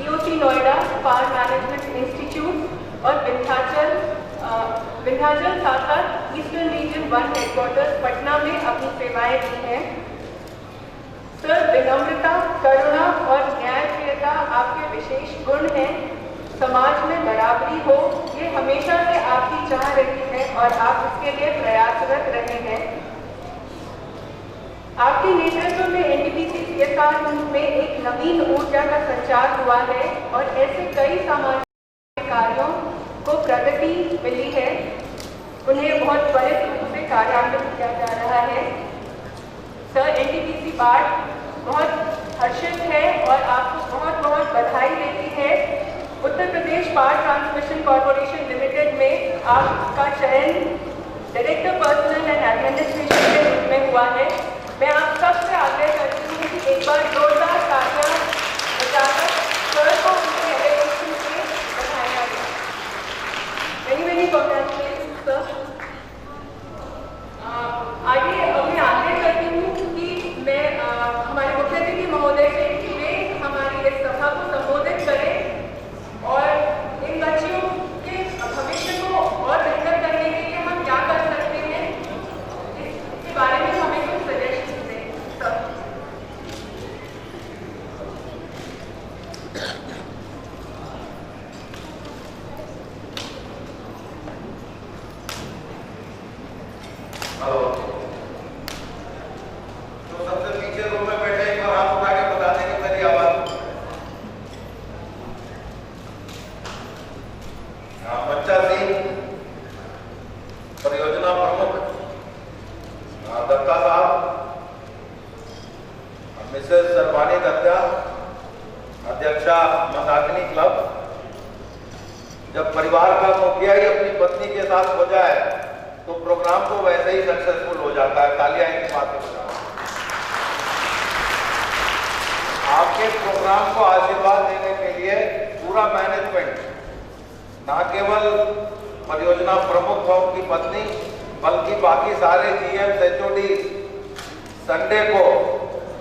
EOC Noida, power management institute और विंध्याचल साथ साथ ईस्टर्न रीजन 1 हेडक्वार्टर्स पटना में अपनी सेवाएं दी हैं। सर, विनम्रता, करुणा और न्यायप्रियता आपके विशेष गुण हैं। समाज में बराबरी हो, ये हमेशा से आपकी चाह रही है और आप इसके लिए प्रयासरत रहे हैं। आपके नेतृत्व में एनटीपीसी सीएसआर में एक नवीन ऊर्जा का संचार हुआ है और ऐसे कई सामाजिक कार्यों को प्रगति मिली है, उन्हें बहुत त्वरित रूप से कार्यान्वित किया जा रहा है। सर, एनटीपीसी बाढ़ बहुत हर्षित है और आपको बहुत बहुत बधाई देती है। Uttar Pradesh power transmission corporation limited में आपका चयन डायरेक्टर पर्सनल एंड एडमिनिस्ट्रेशन के रूप में हुआ है। मैं आप सबसे आग्रह करती हूँ कि एक बार जोरदार तालियां बजाकर सर को उनके एलिवेशन से बधाया जाए। Many congratulations, sir. आगे मैं आग्रह करती हूँ कि मैं हमारे मुख्य अतिथि महोदय से कि वे हमारी इस सभा को संबोधित करें और इन बच्चियों के भविष्य को और बेहतर करने के लिए हम क्या कर सकते हैं, इसके बारे में हमें कुछ सजेशन दें। सर, तो सबसे पीछे रूम में बैठे एक बार हाथ उठा के बता दें कि मेरी आवाज। बच्चा सिंह परियोजना प्रमुख दत्ता साहब, मिसेस सरवानी दत्ता अध्यक्षा मंदाकिनी क्लब। जब परिवार का मुखिया ही अपनी पत्नी के साथ हो जाए तो प्रोग्राम तो वैसे ही सक्सेसफुल हो जाता है। तालियां इनकी बात में बजाओ। आपके प्रोग्राम को आशीर्वाद देने के लिए पूरा मैनेजमेंट, ना केवल परियोजना प्रमुख और उनकी पत्नी बल्कि बाकी सारे जीएम एचओडी संडे को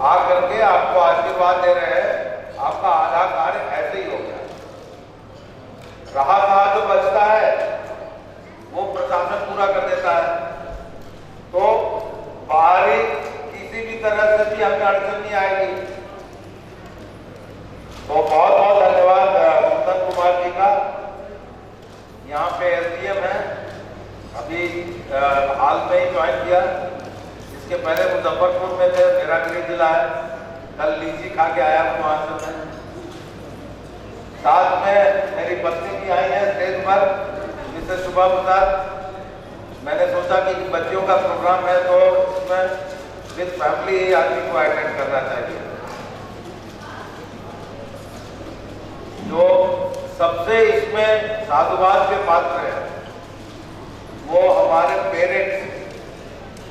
आकर के आपको आशीर्वाद दे रहे हैं। आपका आधा कार्य ऐसे ही हो गया। रहा था जो बचता है वो प्रशासन पूरा कर देता है, तो बाहरी किसी भी तरह से भी हमें अड़चन नहीं आएगी। तो बहुत बहुत धन्यवाद कुंदन कुमार जी का। यहाँ पे एसडीएम है, अभी हाल में ही ज्वाइन किया। इसके इसके पहले मुजफ्फरपुर में थे, मेरा गृह जिला है। कल लीची खा के आया हूँ वहाँ से मैं। साथ में मेरी पत्नी भी आई है स्टेज पर, जिससे सुबह बता मैंने सोचा कि बच्चियों का प्रोग्राम है तो इसमें विद फैमिली ही आदमी को अटेंड करना चाहिए। जो सबसे इसमें साधुवाद के पात्र है वो हमारे पेरेंट्स,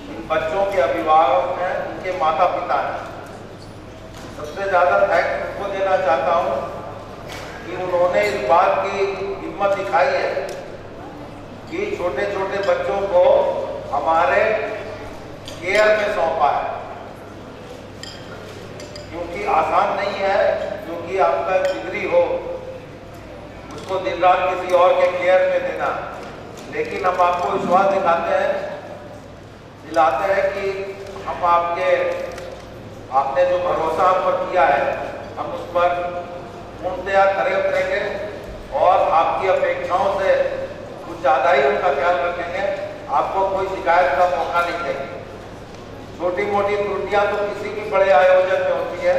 इन बच्चों के अभिभावक हैं, उनके माता पिता हैं। सबसे ज़्यादा थैंक्स उनको देना चाहता हूँ कि उन्होंने इस बात की हिम्मत दिखाई है कि छोटे छोटे बच्चों को हमारे केयर में सौंपा है, क्योंकि आसान नहीं है क्योंकि आपका जिगरी हो उसको दिन रात किसी और के केयर में देना। लेकिन हम आपको विश्वास दिलाते हैं कि हम आपने जो भरोसा हम पर किया है हम उस पर पूर्णतया खरे उतरेंगे और आपकी अपेक्षाओं से कुछ ज़्यादा ही उनका ख्याल रखेंगे। आपको कोई शिकायत का मौका नहीं देंगे। छोटी मोटी त्रुटियां तो किसी भी बड़े आयोजन में होती है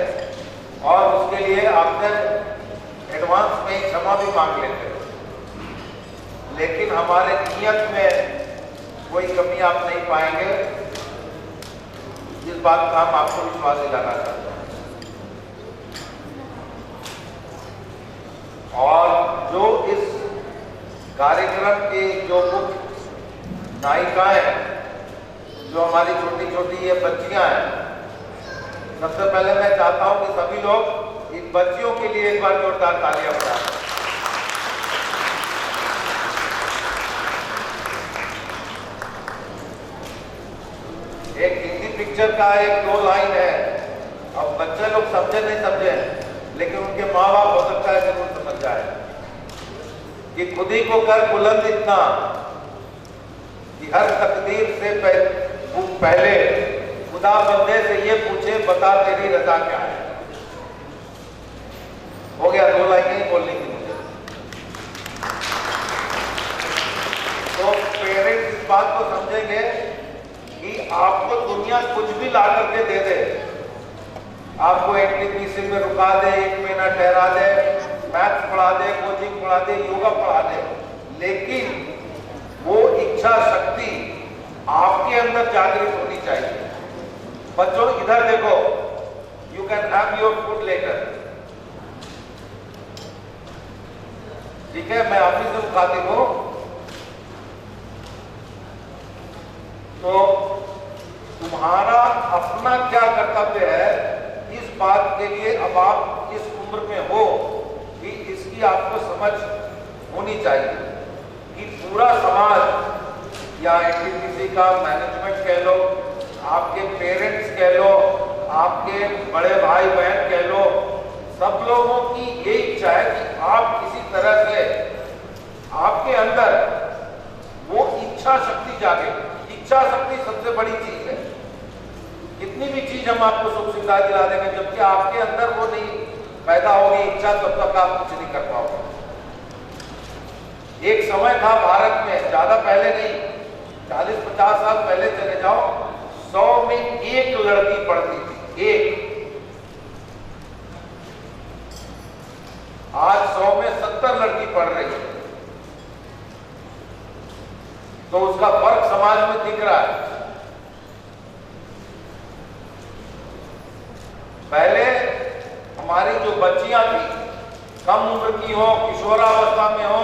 और उसके लिए आपसे एडवांस में ही क्षमा भी मांग लेते हैं, लेकिन हमारे नियत में कोई कमी आप नहीं पाएंगे। इस बात का हम आपको विश्वास दिलाना चाहते हैं। और जो इस कार्यक्रम की जो मुख्य नायिकाएं हैं, जो हमारी छोटी छोटी ये बच्चियां हैं, सबसे पहले मैं चाहता हूं कि सभी लोग इन बच्चियों के लिए एक बार जोरदार तालियां बजाएं। एक हिंदी पिक्चर का एक दो लाइन है, अब बच्चे लोग समझे नहीं समझे, लेकिन उनके माँ बाप हो सकता है जरूर समझ जाए कि खुद ही को कर बुलंद इतना कि हर तकदीर से पहले खुदा बंदे से ये पूछे बता तेरी रजा क्या है। हो गया, दो लाइनें ही बोलनी थी मुझे। तो पेरेंट्स इस बात को समझेंगे कि आपको दुनिया कुछ भी ला करके दे दे, आपको एनटीपीसी में रुका दे, एक महीना ठहरा दे, मैथ्स पढ़ा दे, कोचिंग पढ़ा दे, योगा पढ़ा दे, लेकिन वो इच्छा शक्ति आपके अंदर जागृत होनी चाहिए। बच्चों इधर देखो, you can have your food later, ठीक है, मैं ऑफिस में खाती हूँ। तो तुम्हारा अपना क्या कर्तव्य है, इस बात के लिए अब आप इस उम्र में हो कि इसकी आपको समझ होनी चाहिए कि पूरा समाज या एनटीपीसी का मैनेजमेंट कह लो, आपके पेरेंट्स कह लो, आपके बड़े भाई बहन कह लो, सब लोगों की ये इच्छा है कि आप किसी तरह से आपके अंदर वो इच्छा शक्ति जागे। इच्छा शक्ति सबसे बड़ी चीज है। कितनी भी चीज हम आपको सुख सुविधा दिला देंगे, जबकि आपके अंदर वो नहीं पैदा होगी इच्छा, तब तक आप कुछ नहीं कर पाओगे। एक समय था भारत में, ज्यादा पहले नहीं, 40-50 साल पहले चले जाओ, 100 में 1 लड़की पढ़ती थी, 1। आज 100 में 70 लड़की पढ़ रही है। तो उसका फर्क समाज में दिख रहा है। पहले हमारी जो बच्चियां थी, कम उम्र की हो, किशोरावस्था में हो,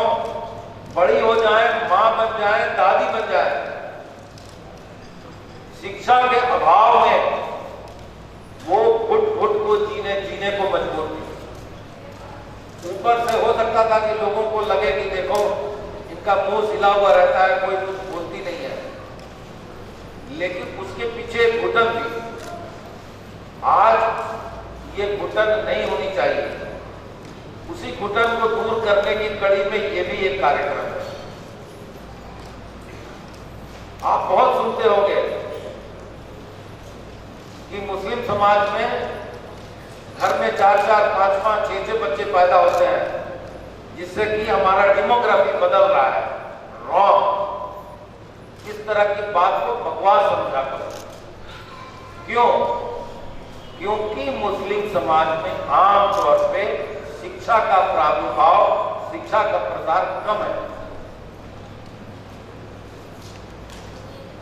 बड़ी हो जाए, मां बन जाए, दादी बन जाए, शिक्षा के अभाव में वो घुट को जीने को मजबूर थी। ऊपर से हो सकता था कि लोगों को लगे कि देखो इनका मुंह सिला हुआ रहता है, कोई कुछ बोलती नहीं है, लेकिन उसके पीछे एक घुटन थी। आज ये घुटन नहीं होनी चाहिए। उसी घुटन को दूर करने की कड़ी में ये भी एक कार्यक्रम है। आप बहुत सुनते होंगे कि मुस्लिम समाज में घर में 4-4, 5-5, 6-6 बच्चे पैदा होते हैं, जिससे कि हमारा डेमोग्राफी बदल रहा है। रॉन्ग। इस तरह की बात को बकवास समझा करो। क्यों? क्योंकि मुस्लिम समाज में आमतौर पे शिक्षा का प्रादुर्भाव, शिक्षा का प्रसार कम है।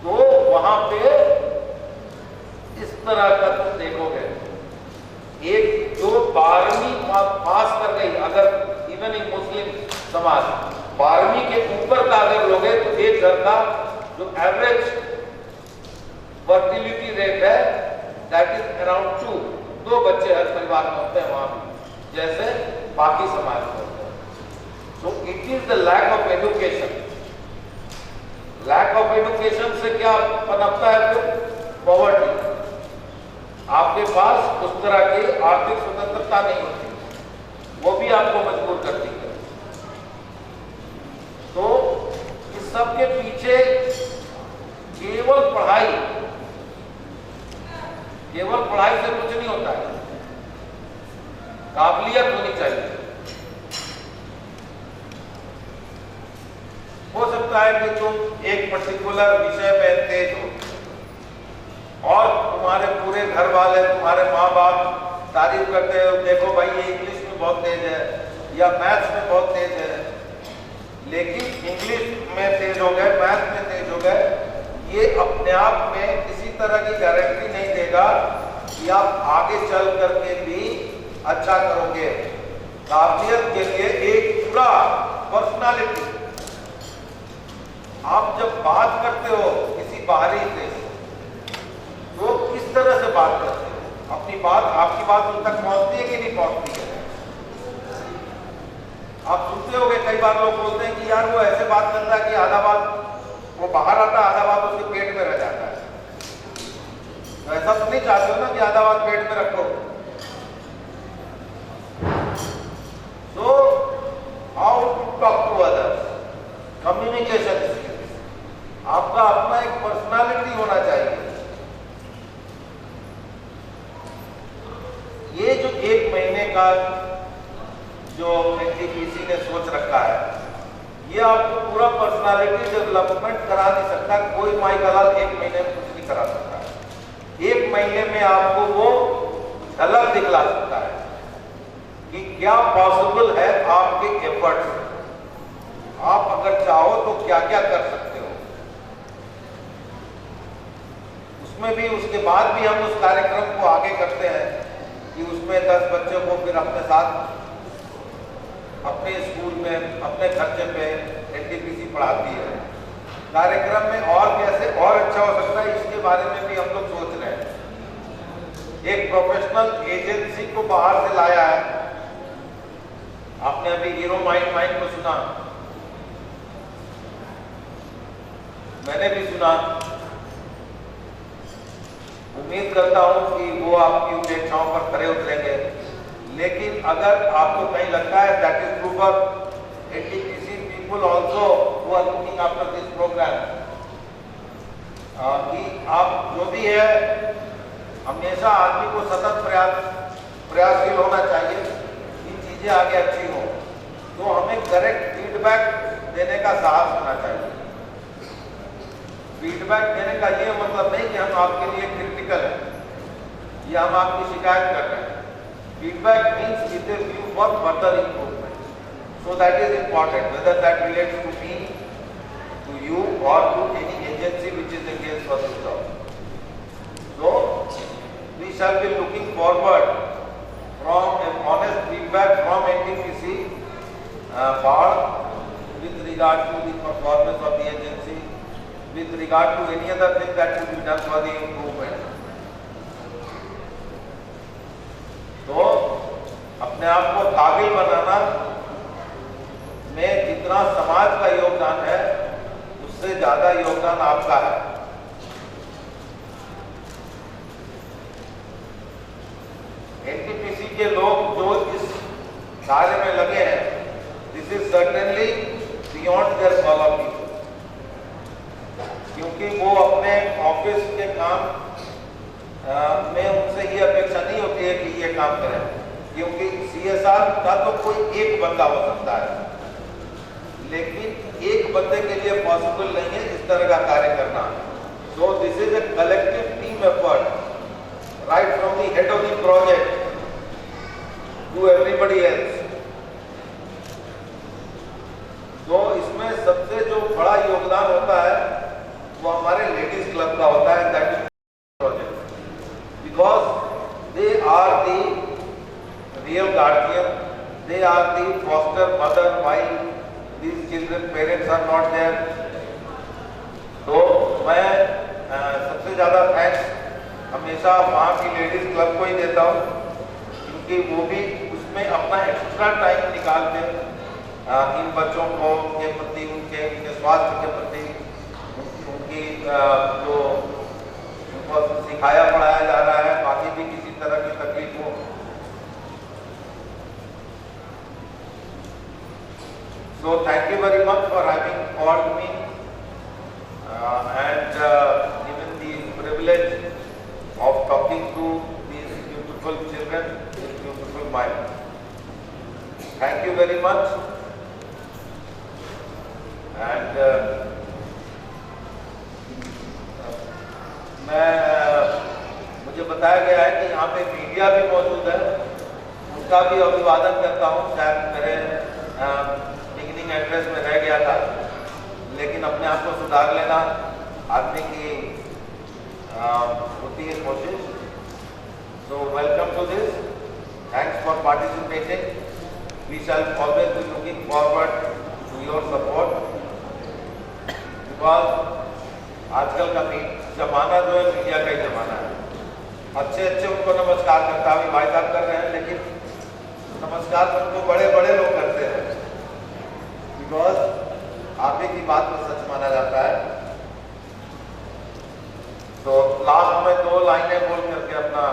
तो वहां पे इस तरह का तुम देखोगे, एक जो 12वीं पास कर गई, अगर इवन इन मुस्लिम समाज 12वीं के ऊपर का अगर लोगे तो एक घर का जो एवरेज फर्टिलिटी रेट है दैट इज अराउंड 2 बच्चे हर परिवार में होते हैं वहां भी, जैसे बाकी समाज में होते हैं। So it is the lack of education. Lack of education से क्या पनपता है? फिर पॉवर्टी। आपके पास उस तरह की आर्थिक स्वतंत्रता नहीं होती, वो भी आपको मजबूर करती है। तो इस सब के पीछे केवल पढ़ाई से कुछ नहीं होता है, काबिलियत होनी चाहिए। हो सकता है कि तुम एक पर्टिकुलर विषय में तेज हो और तुम्हारे पूरे घर वाले, तुम्हारे माँ बाप तारीफ करते हो, देखो भाई ये इंग्लिश में बहुत तेज है या मैथ्स में बहुत तेज है, लेकिन इंग्लिश में तेज हो गए, मैथ्स में तेज हो गए, ये अपने आप में किसी तरह की गारंटी नहीं देगा कि आप आगे चल करके भी अच्छा करोगे। काबिलियत के लिए एक पूरा पर्सनालिटी, आप जब बात करते हो किसी बाहरी से तो किस तरह से बात करते हो, अपनी बात, आपकी बात उन तक पहुंचती है कि नहीं पहुंचती है? आप सुनते होंगे कई बार लोग बोलते हैं कि यार वो ऐसे बात करता है कि आधा बात वो बाहर आता है, आधा बात उसके पेट में रह जाता है। तो ऐसा तो नहीं चाहते हो ना कि आधा बात पेट में रखो। So how to talk to others, communication skills, आपका अपना एक पर्सनालिटी होना चाहिए। ये जो 1 महीने का जो एनटीपीसी ने सोच रखा है, ये आपको पूरा पर्सनालिटी डेवलपमेंट करा नहीं सकता, कोई माई दलाल 1 महीने में कुछ नहीं करा सकता। 1 महीने में आपको वो झलक दिखला सकता है कि क्या पॉसिबल है आपके एफर्ट से। आप अगर चाहो तो क्या क्या कर सकते हो। उसमें भी, उसके बाद भी हम उस कार्यक्रम को आगे करते हैं कि उसमें 10 बच्चों को फिर अपने साथ अपने स्कूल में अपने खर्चे पे एनटीपीसी पढ़ाती है। कार्यक्रम में और कैसे और अच्छा हो सकता है, इसके बारे में भी हम लोग सोच रहे हैं। एक प्रोफेशनल एजेंसी को बाहर से लाया है। आपने अभी हीरो माइंड को सुना, मैंने भी सुना। उम्मीद करता हूं कि वो आपकी उपेक्षाओं पर खरे उतरेंगे। लेकिन अगर आपको कहीं लगता है that is true for NTPC people also who are looking after this programme, कि आप जो भी है, हमेशा आदमी को सतत प्रयासशील होना चाहिए कि चीजें आगे अच्छी हो। तो हमें करेक्ट फीडबैक देने का साहस होना चाहिए। फीडबैक देने का ये मतलब नहीं कि हम आपके लिए क्रिटिकल हैं या हम आपकी शिकायत कर रहे हैं। Feedback means it is you for further improvement, so that is important, whether that relates to me, to you और to any agency which is engaged for this job. So we shall be looking forward from an honest feedback from NTPC board with regard to the performance of the agency, with regard to any other thing that could be done for the improvement. तो अपने आप को काबिल बनाना में जितना समाज का योगदान है, उससे ज्यादा योगदान आपका है। एनटीपीसी के लोग जो इस कार्य में लगे हैं, this is certainly beyond their qualification, क्योंकि वो अपने ऑफिस के काम में उनसे ये अपेक्षा नहीं होती है कि ये काम करें, क्योंकि सीएसआर का तो कोई एक बंदा हो सकता है, लेकिन एक बंदे के लिए पॉसिबल नहीं है इस तरह का कार्य करना। So this is a collective team effort the head of the project to everybody else. तो इसमें सबसे जो बड़ा योगदान होता है वो हमारे लेडीज क्लब का होता है, that is project, because they are the real guardian, they are the foster mother while these children parents are not there. तो मैं सबसे ज़्यादा थैंक्स हमेशा वहाँ की लेडीज क्लब को ही देता हूँ, क्योंकि वो भी उसमें अपना एक्स्ट्रा टाइम निकाल के इन बच्चों को के प्रति, उनके स्वास्थ्य के प्रति, उनकी जो उनको सिखाया पढ़ाया जा रहा है, बाकी भी किसी तरह की तकलीफ हो। So thank you very much for having called me and given the privilege of talking to these beautiful children with beautiful mind. Thank you very much. And मुझे बताया गया है कि यहाँ पे मीडिया भी मौजूद है, उनका भी अभिवादन करता हूँ। शायद मेरे बिगिनिंग एड्रेस में रह गया था, लेकिन अपने आप को सुधार लेना आदमी की होती है कोशिश। So welcome to this. Thanks for participating. We shall always be looking forward to your support. Because आजकल का जमाना जो है मीडिया का ही जमाना है। अच्छे उनको नमस्कार करता है, भाई साहब कर रहे हैं, लेकिन नमस्कार उनको बड़े बड़े लोग करते हैं, बिकॉज आप ही की बात को सच माना जाता है। तो लास्ट में 2 लाइनें बोल करके अपना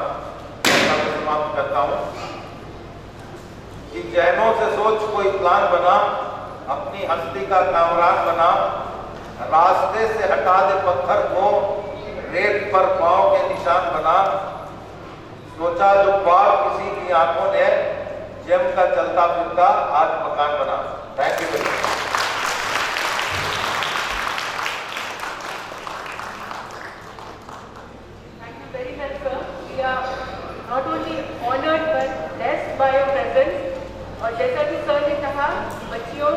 समाप्त करता हूँ कि जैनों से सोच कोई प्लान बना, अपनी हस्ती का कामरान बना, रास्ते से हटा दे पत्थर को, रेत पर पांव के निशान बना, सोचा जो ख्वाब किसी की आंखों ने, जम का चलता फिरता आज मकान बना। Thank you very much. Thank you very much, sir. We are not only honored but blessed by your presence. और जैसा कि सर ने कहा, बच्चियों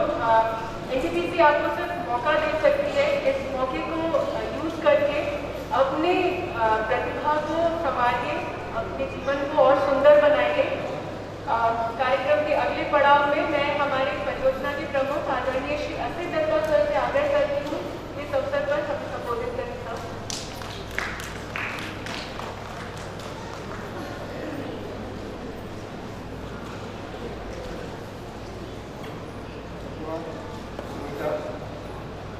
एनटीपीसी आपको सिर्फ मौका दे सकती है, इस मौके को यूज करके अपने प्रतिभा को संभालिए, अपने जीवन को और सुंदर बनाइए। कार्यक्रम के अगले पड़ाव में मैं हमारे परियोजना के प्रमुख आदरणीय श्री असित दत्ता सर से आग्रह करती हूँ इस अवसर पर हमें संबोधित करें।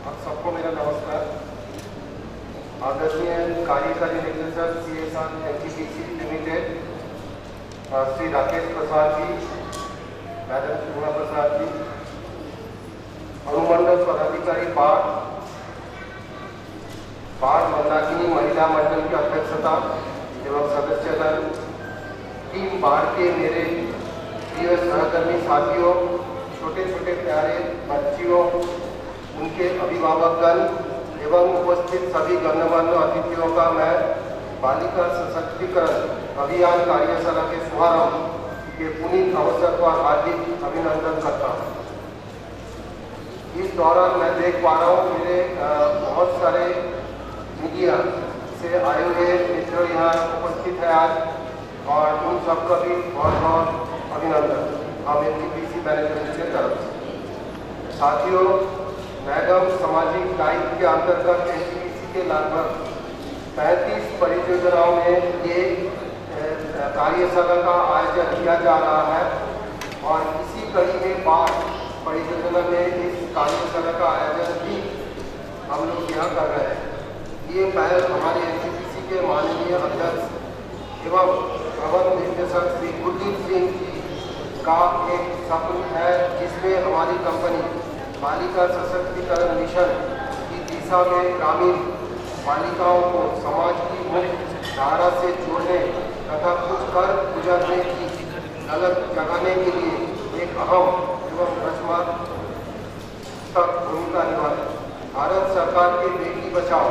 आप सबको मेरा नमस्कार। आदरणीय कार्यकारी निदेशक CSR NTPC limited Shri Rakesh Prasad ji, madam Subha Prasad ji, अनुमंडल पदाधिकारी बाढ़ मंदाकिनी महिला मंडल की अध्यक्षता एवं सदस्य दल, टीम बाढ़ के मेरे प्रिय सहकर्मी साथियों, छोटे छोटे प्यारे बच्चियों, उनके अभिभावकगण एवं उपस्थित सभी गणमान्य अतिथियों का मैं बालिका सशक्तिकरण अभियान कार्यशाला के शुभारंभ के पुनीत अवसर पर हार्दिक अभिनंदन करता हूँ। इस दौरान मैं देख पा रहा हूँ मेरे बहुत सारे मीडिया से आए हुए मित्र यहाँ उपस्थित है आज, और उन सबका भी बहुत बहुत अभिनंदन हम NTPC मैनेजमेंट की तरफ से। साथियों, मैडम सामाजिक दायित्व के अंतर्गत NTPC के लगभग 35 परियोजनाओं में ये कार्यशाला का आयोजन किया जा रहा है, और इसी कड़ी में बाढ़ परियोजना में इस कार्यशाला का आयोजन भी हम लोग यहाँ कर रहे हैं। ये पहल हमारे NTPC के माननीय अध्यक्ष एवं प्रबंध निदेशक श्री गुरदीप सिंह जी का एक सपन है, जिसमें हमारी कंपनी बालिका सशक्तिकरण मिशन की दिशा में ग्रामीण बालिकाओं को समाज की मुख्य धारा से जोड़ने तथा कुछ कर गुजरने की ललक जगाने के लिए एक अहम एवं रचनात्मक भूमिका निभाए। भारत सरकार के बेटी बचाओ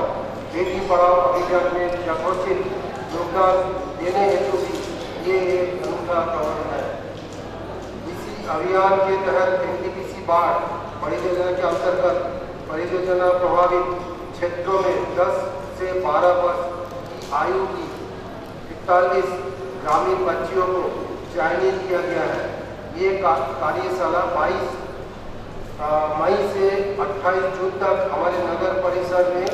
बेटी पढ़ाओ अभियान में यथोचित योगदान देने हेतु ये एक अनूठा कदम है। इसी अभियान के तहत एनटीपीसी बाढ़ परियोजना के अंतर्गत परियोजना प्रभावित क्षेत्रों में 10 से 12 वर्ष की आयु की 41 ग्रामीण बच्चियों को चयनित किया गया है। ये कार्यशाला 22 मई से 28 जून तक हमारे नगर परिषद में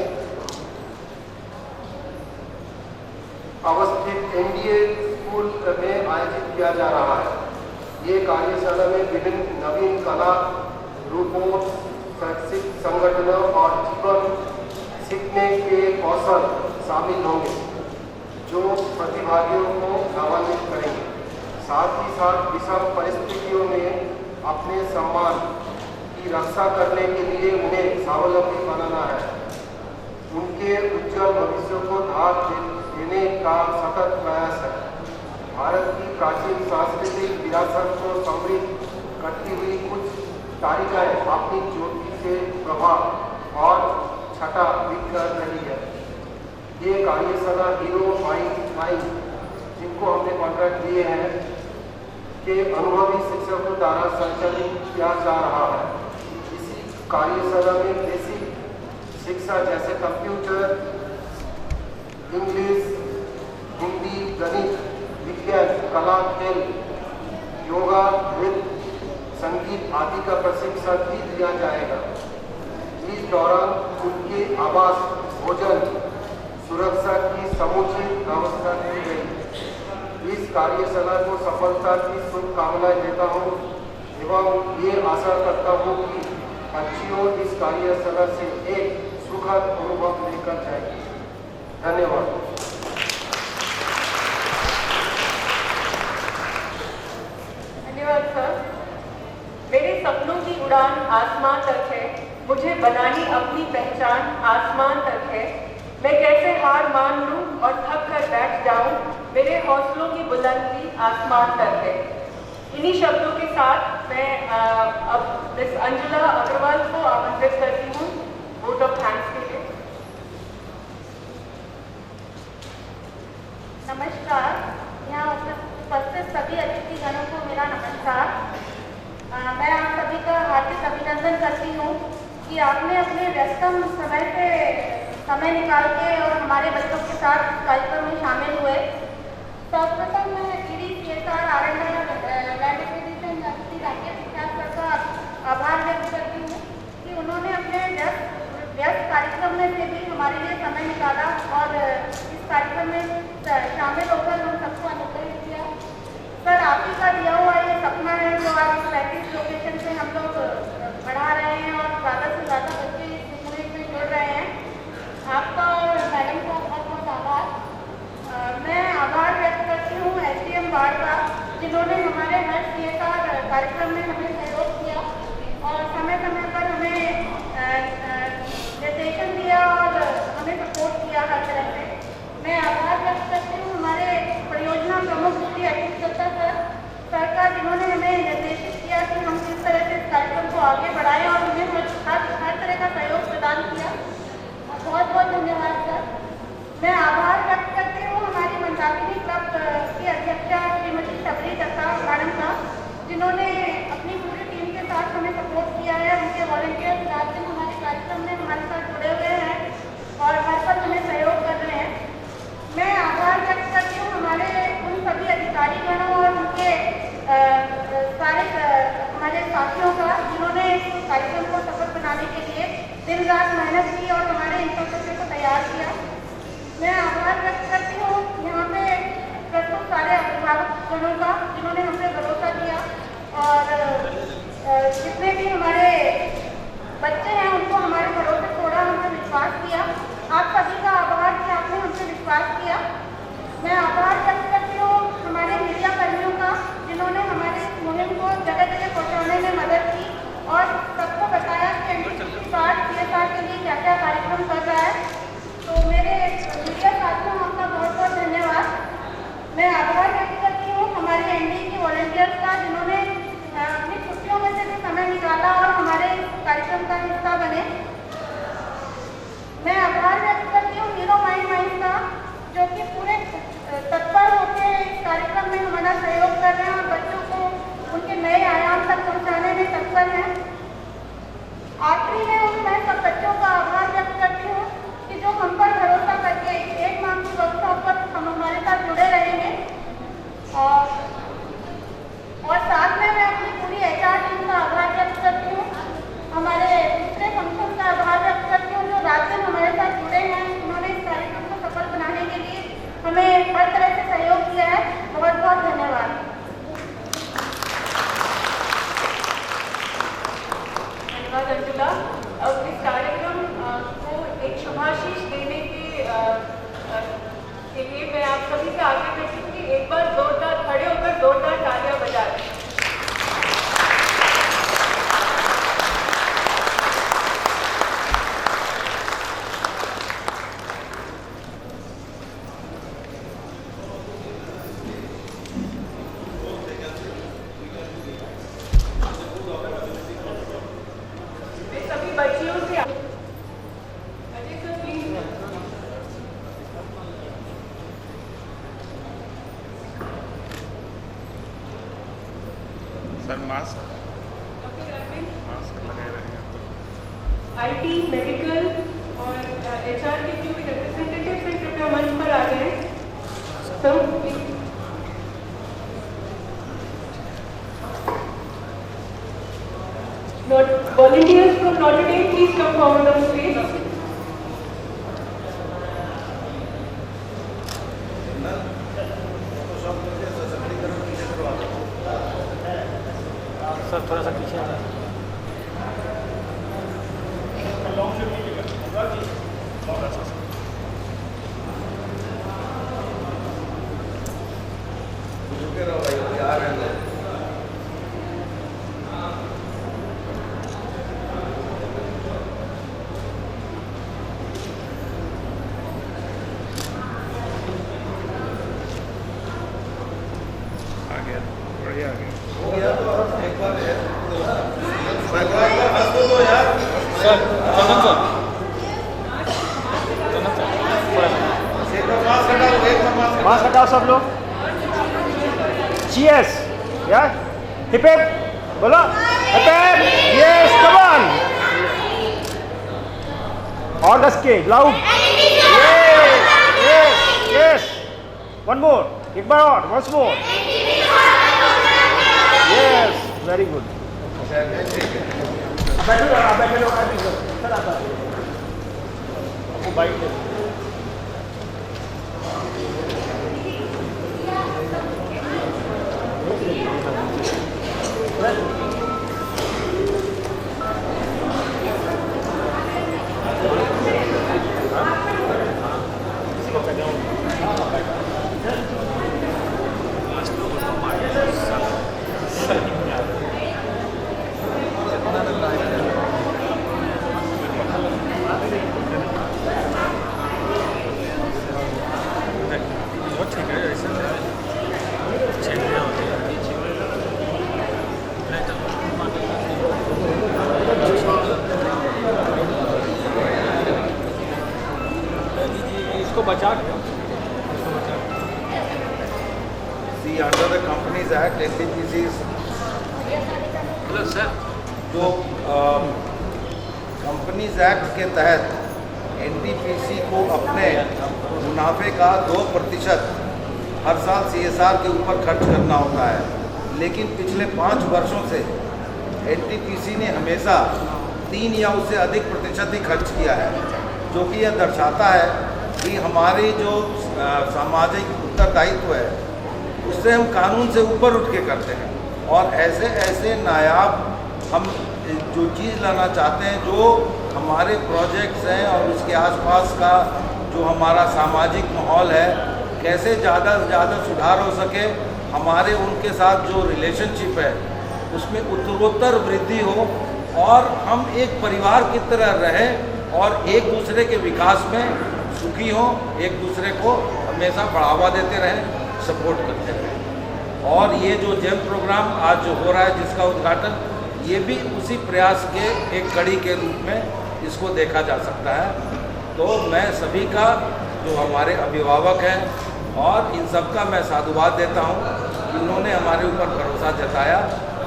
अवस्थित एनडीए स्कूल में आयोजित किया जा रहा है। ये कार्यशाला में विभिन्न नवीन कला रूपों, शैक्षिक संगठनों और जीवन सीखने के कौशल शामिल होंगे जो प्रतिभागियों को लाभान्वित करेंगे। साथ ही साथ विषम परिस्थितियों में अपने सम्मान की रक्षा करने के लिए उन्हें स्वावलंबी बनाना है। उनके उज्जवल भविष्य को धार देने का सतत प्रयास है। भारत की प्राचीन सांस्कृतिक विरासत को समृद्ध करती हुई कुछ तारिकाएं अपनी ज्योति से प्रभाव और छटा बिखर रही है। ये कार्यशाला हीरो माइंड जिनको हमने कॉन्ट्रैक्ट दिए हैं के अनुभवी शिक्षकों द्वारा संचालित किया जा रहा है। इसी कार्यशाला में बेसिक शिक्षा जैसे कंप्यूटर, इंग्लिश, हिंदी, गणित, विज्ञान, कला, खेल, योगा, नृत्य, संगीत आदि का प्रशिक्षण भी दिया जाएगा। इस दौरान उनके आवास, भोजन, सुरक्षा की समुचित व्यवस्था की गई। इस कार्यशाला को सफलता की शुभकामनाएं देता हूँ एवं ये आशा करता हूँ कि बच्चियों इस कार्यशाला से एक सुखद अनुभव लेकर जाएगी। धन्यवाद। धन्यवाद सर। मेरे सपनों की उड़ान आसमान तक है, मुझे बनानी अपनी पहचान आसमान तक है। मैं कैसे हार मान लूं और थक कर बैठ जाऊं, मेरे हौसलों की बुलंदी आसमान तक है। इन्हीं शब्दों के साथ मैं अब मिस अंजुला अग्रवाल को आमंत्रित करती हूँ वोट ऑफ थैंक्स के लिए। नमस्कार। यहाँ उपस्थित सभी अतिथिगणों को मेरा नमस्कार। मैं आप सभी का हार्दिक अभिनंदन करती हूँ कि आपने अपने व्यस्तम समय निकाल के और हमारे बच्चों के साथ कार्यक्रम में शामिल हुए। सर्वप्रथम मैं गिरी CSR land acquisition Shri Rakesh sir का आभार व्यक्त करती हूँ कि उन्होंने अपने व्यस्त कार्यक्रम में से भी हमारे लिए समय निकाला और इस कार्यक्रम में शामिल होकर हम सबको अनुग्रहित किया। सर, आप ही का दिया हुआ ये सपना है जो आज 35 लोकेशन से हम लोग बढ़ा रहे हैं और ज़्यादा से ज़्यादा बच्चे इस यूनिट में जुड़ रहे हैं। आपका और मैडम का बहुत बहुत आभार। मैं आभार व्यक्त करती हूँ SDM बाढ़ का, जिन्होंने हमारे हर CSR कार्यक्रम में हमें सहयोग किया और समय समय पर हमें निर्देशन दिया और हमें सपोर्ट किया हर तरह से। मैं आभार व्यक्त करती हूँ हमारे परियोजना प्रमुख श्री अजीत दत्ता सर का, जिन्होंने हमें निर्देशित किया कि हम किस तरह से इस कार्यक्रम को आगे बढ़ाएं और हमें हर तरह का सहयोग प्रदान किया। बहुत बहुत धन्यवाद सर। मैं आभार व्यक्त करती हूँ हमारी मंदाकिनी क्लब की अध्यक्षा श्रीमती शबरी दत्ता मैडम का, जिन्होंने अपनी पूरी टीम के साथ हमें सपोर्ट किया है। उनके वॉलंटियर्स रात दिन हमारे कार्यक्रम में हमारे साथ जुड़े हुए हैं और हर पल हमें सहयोग कर रहे हैं। मैं आभार व्यक्त करती हूँ हमारे उन सभी अधिकारीगणों और उनके सारे हमारे साथियों का, जिन्होंने इस कार्यक्रम को सफल बनाने के लिए दिन रात मेहनत की और हमारे इंफ्रास्ट्रक्चर को तैयार किया। मैं आभार व्यक्त करती हूँ यहाँ पे प्रस्तुत सारे अभिभावकगणों का, जिन्होंने हम पे भरोसा दिया और जितने भी हमारे बच्चे हैं उनको हमारे भरोसे छोड़ा, हम पे विश्वास किया। आप सभी का आभार कि आपने हमसे विश्वास किया। मैं आभार व्यक्त करती हूँ हमारे मीडिया कर्मियों का, जिन्होंने हमारे मुहिम को जगह जगह पहुँचाने में मदद की और सबको बताया कि NTPC बाढ़ CSR के लिए क्या क्या कार्यक्रम कर रहा है। तो मेरे मीडिया साथियों, आपका बहुत बहुत धन्यवाद। मैं आभार व्यक्त करती हूँ हमारे NDE की वॉलंटियर्स का, जिन्होंने अपनी छुट्टियों में से भी समय निकाला और हमारे कार्यक्रम का हिस्सा बने। मैं आभार व्यक्त करती हूँ हीरो माइंड का, जो कि पूरे तत्पर होकर इस कार्यक्रम में हमें हर तरह से सहयोग किया है। बहुत बहुत धन्यवाद। धन्यवाद अंजुला। अब इस कार्यक्रम को एक शुभाशीष देने के लिए मैं आप सभी से आग्रह करती हूँ कि एक बार जोरदार खड़े होकर जोरदार तालियां बजा दें। सभी बच्चियों से Ajay sir please. Sir mask लगाए रहेंगे तो आईटी, मेडिकल और एचआर के जो भी रिप्रेजेंटेटिव्स हैं कृपया मंच पर आ गए। Sir volunteers from Notre Dame, please come forward on stage. Sir थोड़ा सा पीछे आ जाए। आगे बढ़िया आगे sir Chandan sir, Chandan sir mask हटाओ सब लोग। चीयर्स या हिप हिप बोलो, hip hip, yes come on, और the scale loud, yes yes yes, one more, एक बार और, once more, yes very good. बैठो सर, आप वो बाइक दे। इसको बचा के See, under the Companies Act, NTPC's जो कंपनीज एक्ट के तहत एनटीपीसी को अपने मुनाफे का 2% हर साल सीएसआर के ऊपर खर्च करना होता है, लेकिन पिछले 5 वर्षों से एनटीपीसी ने हमेशा 3 या उससे अधिक प्रतिशत ही खर्च किया है, जो कि यह दर्शाता है कि हमारी जो सामाजिक उत्तरदायित्व है उससे हम कानून से ऊपर उठ के करते हैं, और ऐसे ऐसे नायाब हम जो चीज़ लाना चाहते हैं, जो हमारे प्रोजेक्ट्स हैं और उसके आसपास का जो हमारा सामाजिक माहौल है, कैसे ज़्यादा से ज़्यादा सुधार हो सके, हमारे उनके साथ जो रिलेशनशिप है उसमें उत्तरोत्तर वृद्धि हो, और हम एक परिवार की तरह रहें और एक दूसरे के विकास में सुखी हों, एक दूसरे को हमेशा बढ़ावा देते रहें, सपोर्ट करते रहें। और ये जो जेम प्रोग्राम आज जो हो रहा है जिसका उद्घाटन, ये भी उसी प्रयास के एक कड़ी के रूप में इसको देखा जा सकता है। तो मैं सभी का, जो हमारे अभिभावक हैं और इन सब का मैं साधुवाद देता हूँ, इन्होंने हमारे ऊपर भरोसा जताया,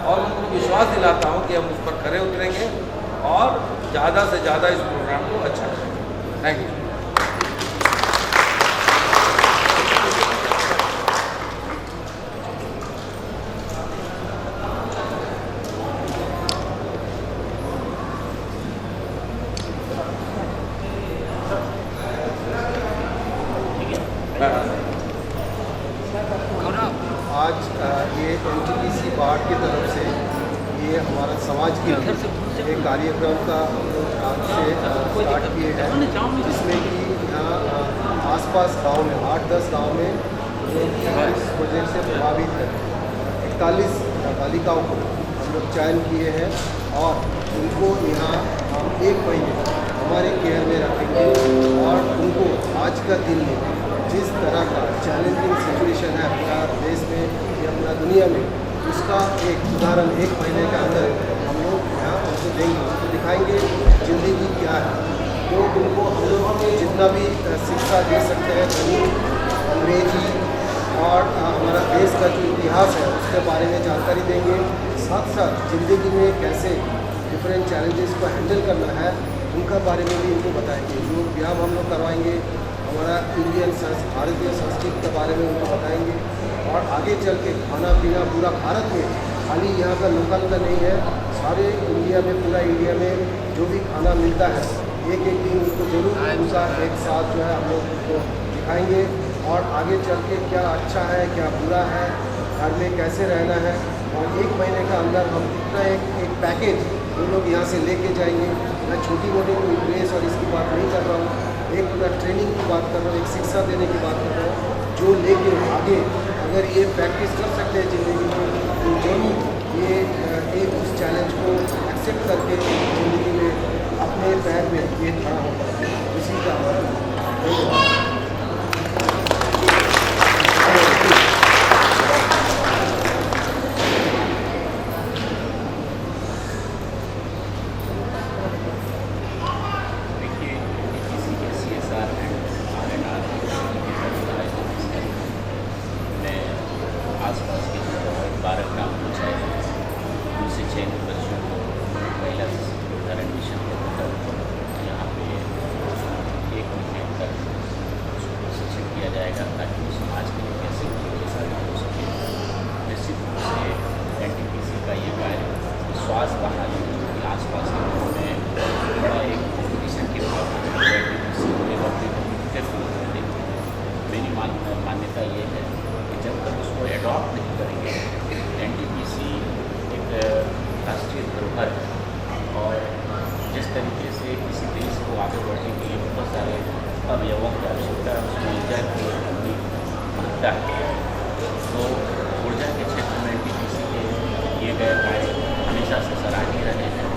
और उनको विश्वास दिलाता हूँ कि हम उस पर खरे उतरेंगे और ज़्यादा से ज़्यादा इस प्रोग्राम को अच्छा करेंगे। Thank you. ठीक है। आज ये NTPC बाढ़ की तरफ से ये हमारा समाज के लिए एक कार्यक्रम का हम लोग आज से स्टार्ट किए हैं, जिसमें कि यहाँ आसपास गांव में 8-10 गांव में जो इस प्रोजेक्ट से प्रभावित है 41 बालिकाओं को हम लोग चयन किए हैं और उनको यहाँ हम 1 महीने हमारे केयर में रखेंगे और उनको आज का दिन में जिस तरह का चैलेंजिंग सिचुएशन है पूरा देश में या पूरा दुनिया में, उसका एक उदाहरण 1 महीने के अंदर हम लोग यहाँ उनको देंगे, उनको दिखाएंगे ज़िंदगी क्या है। तो उनको हम लोग जितना भी शिक्षा दे सकते हैं, गणित, अंग्रेजी और हमारा देश का जो इतिहास है उसके बारे में जानकारी देंगे। साथ साथ ज़िंदगी में कैसे डिफरेंट चैलेंजेस को हैंडल करना है उनका बारे में भी इनको बताएंगे। योग व्यायाम हम लोग करवाएंगे, हमारा भारतीय संस्कृति के बारे में उनको बताएंगे और आगे चल के खाना पीना पूरा भारत में, खाली यहाँ का लोकल का नहीं है, सारे इंडिया में, पूरा इंडिया में जो भी खाना मिलता है एक दिन उसको जरूर उनका एक साथ जो है हम लोग उनको दिखाएंगे और आगे चल के क्या अच्छा है क्या बुरा है, घर में कैसे रहना है। और 1 महीने का अंदर हम इतना एक पैकेज वो लोग यहाँ से लेके जाएंगे। मैं छोटी मोटी कोई ड्रेस और इसकी बात नहीं कर रहा हूँ, एक पूरा ट्रेनिंग की बात कर रहा हूँ, एक शिक्षा देने की बात कर रहा हूँ, जो लेके आगे अगर ये प्रैक्टिस कर सकते हैं ज़िंदगी में तो जरूर ये एक उस चैलेंज को एक्सेप्ट करके ज़िंदगी में अपने पैर में ये खड़ा होगा। इसी का हमारा मान्यता ये है कि जब तक उसको एडॉप्ट नहीं करेंगे, NTPC एक राष्ट्रीय धरोहर है और जिस तरीके से किसी देश को आगे बढ़ने के लिए बहुत सारे अवयवों की आवश्यकता है, उसमें ऊर्जा की अपनी महत्ता है। तो ऊर्जा के क्षेत्र में NTPC के किए गए कार्य हमेशा से सराहनीय रहे हैं।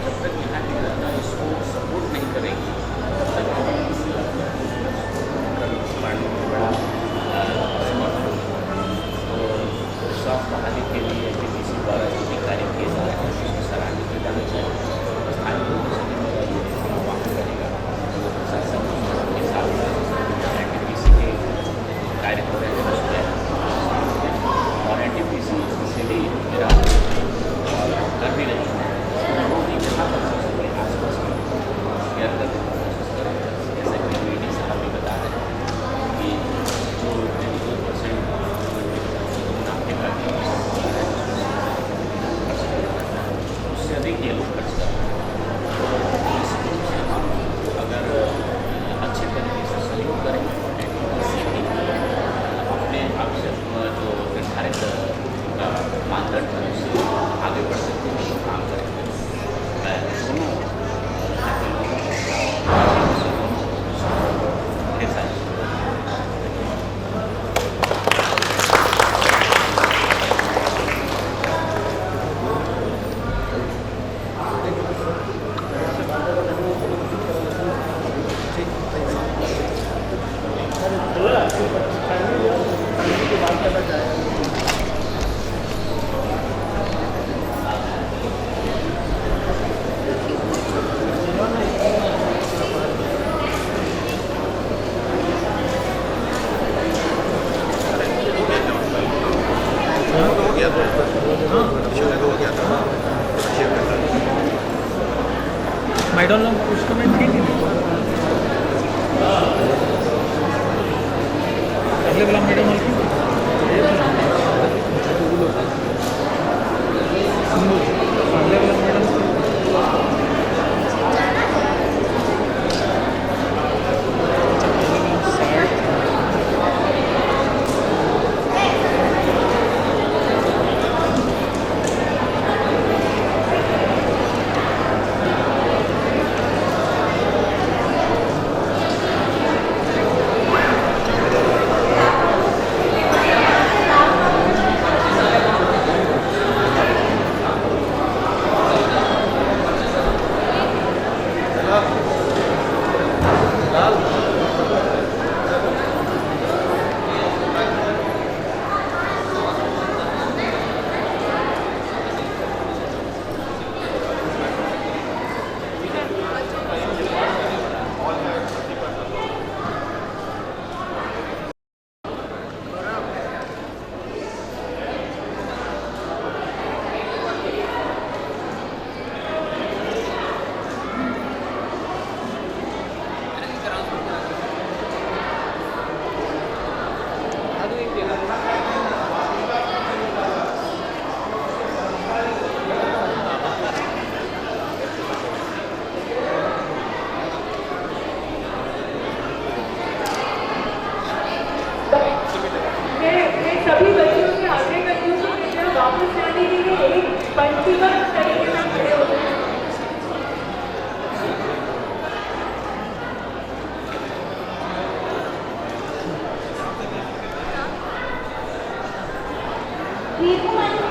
जब तक यहाँ की जनता इसको सपोर्ट नहीं करेगी तब तक NTPC बढ़ने में बड़ा स्वास्थ्य बहाली के लिए NTPC द्वारा जो भी कार्य किए जा रहे हैं उसको सराहनीय किया जाना चाहिए। स्थानीय लोगों से भी मेरा ये आह्वान करेगा वो प्रशासन के साथ NTPC के कार्य हो रहे हैं उसमें और NTPC से भी मेरा कर भी रही है कि जहाँ तक हो सके आसपास में केयर करने की कोशिश करें। जैसे कि मेडी साहब भी बता रहे हैं कि जो 22% मुनाफे का उससे अधिक ये लोग खर्च कर रहे हैं। तो इस रूप से हम अगर अच्छे तरीके से सहयोग करें अपने आवश्यक जो निर्धारित मानदंड है उससे आगे बढ़ सकते हैं, तो काम करेंगे। मैं दोनों यहाँ के लोगों ढेर सारी मैडम उसको मैं ठीक है अगले वाला मैडम अगले वाला मैडम पंक्तिबद्ध तरीके से खड़े हो जाएं। Riku Manju,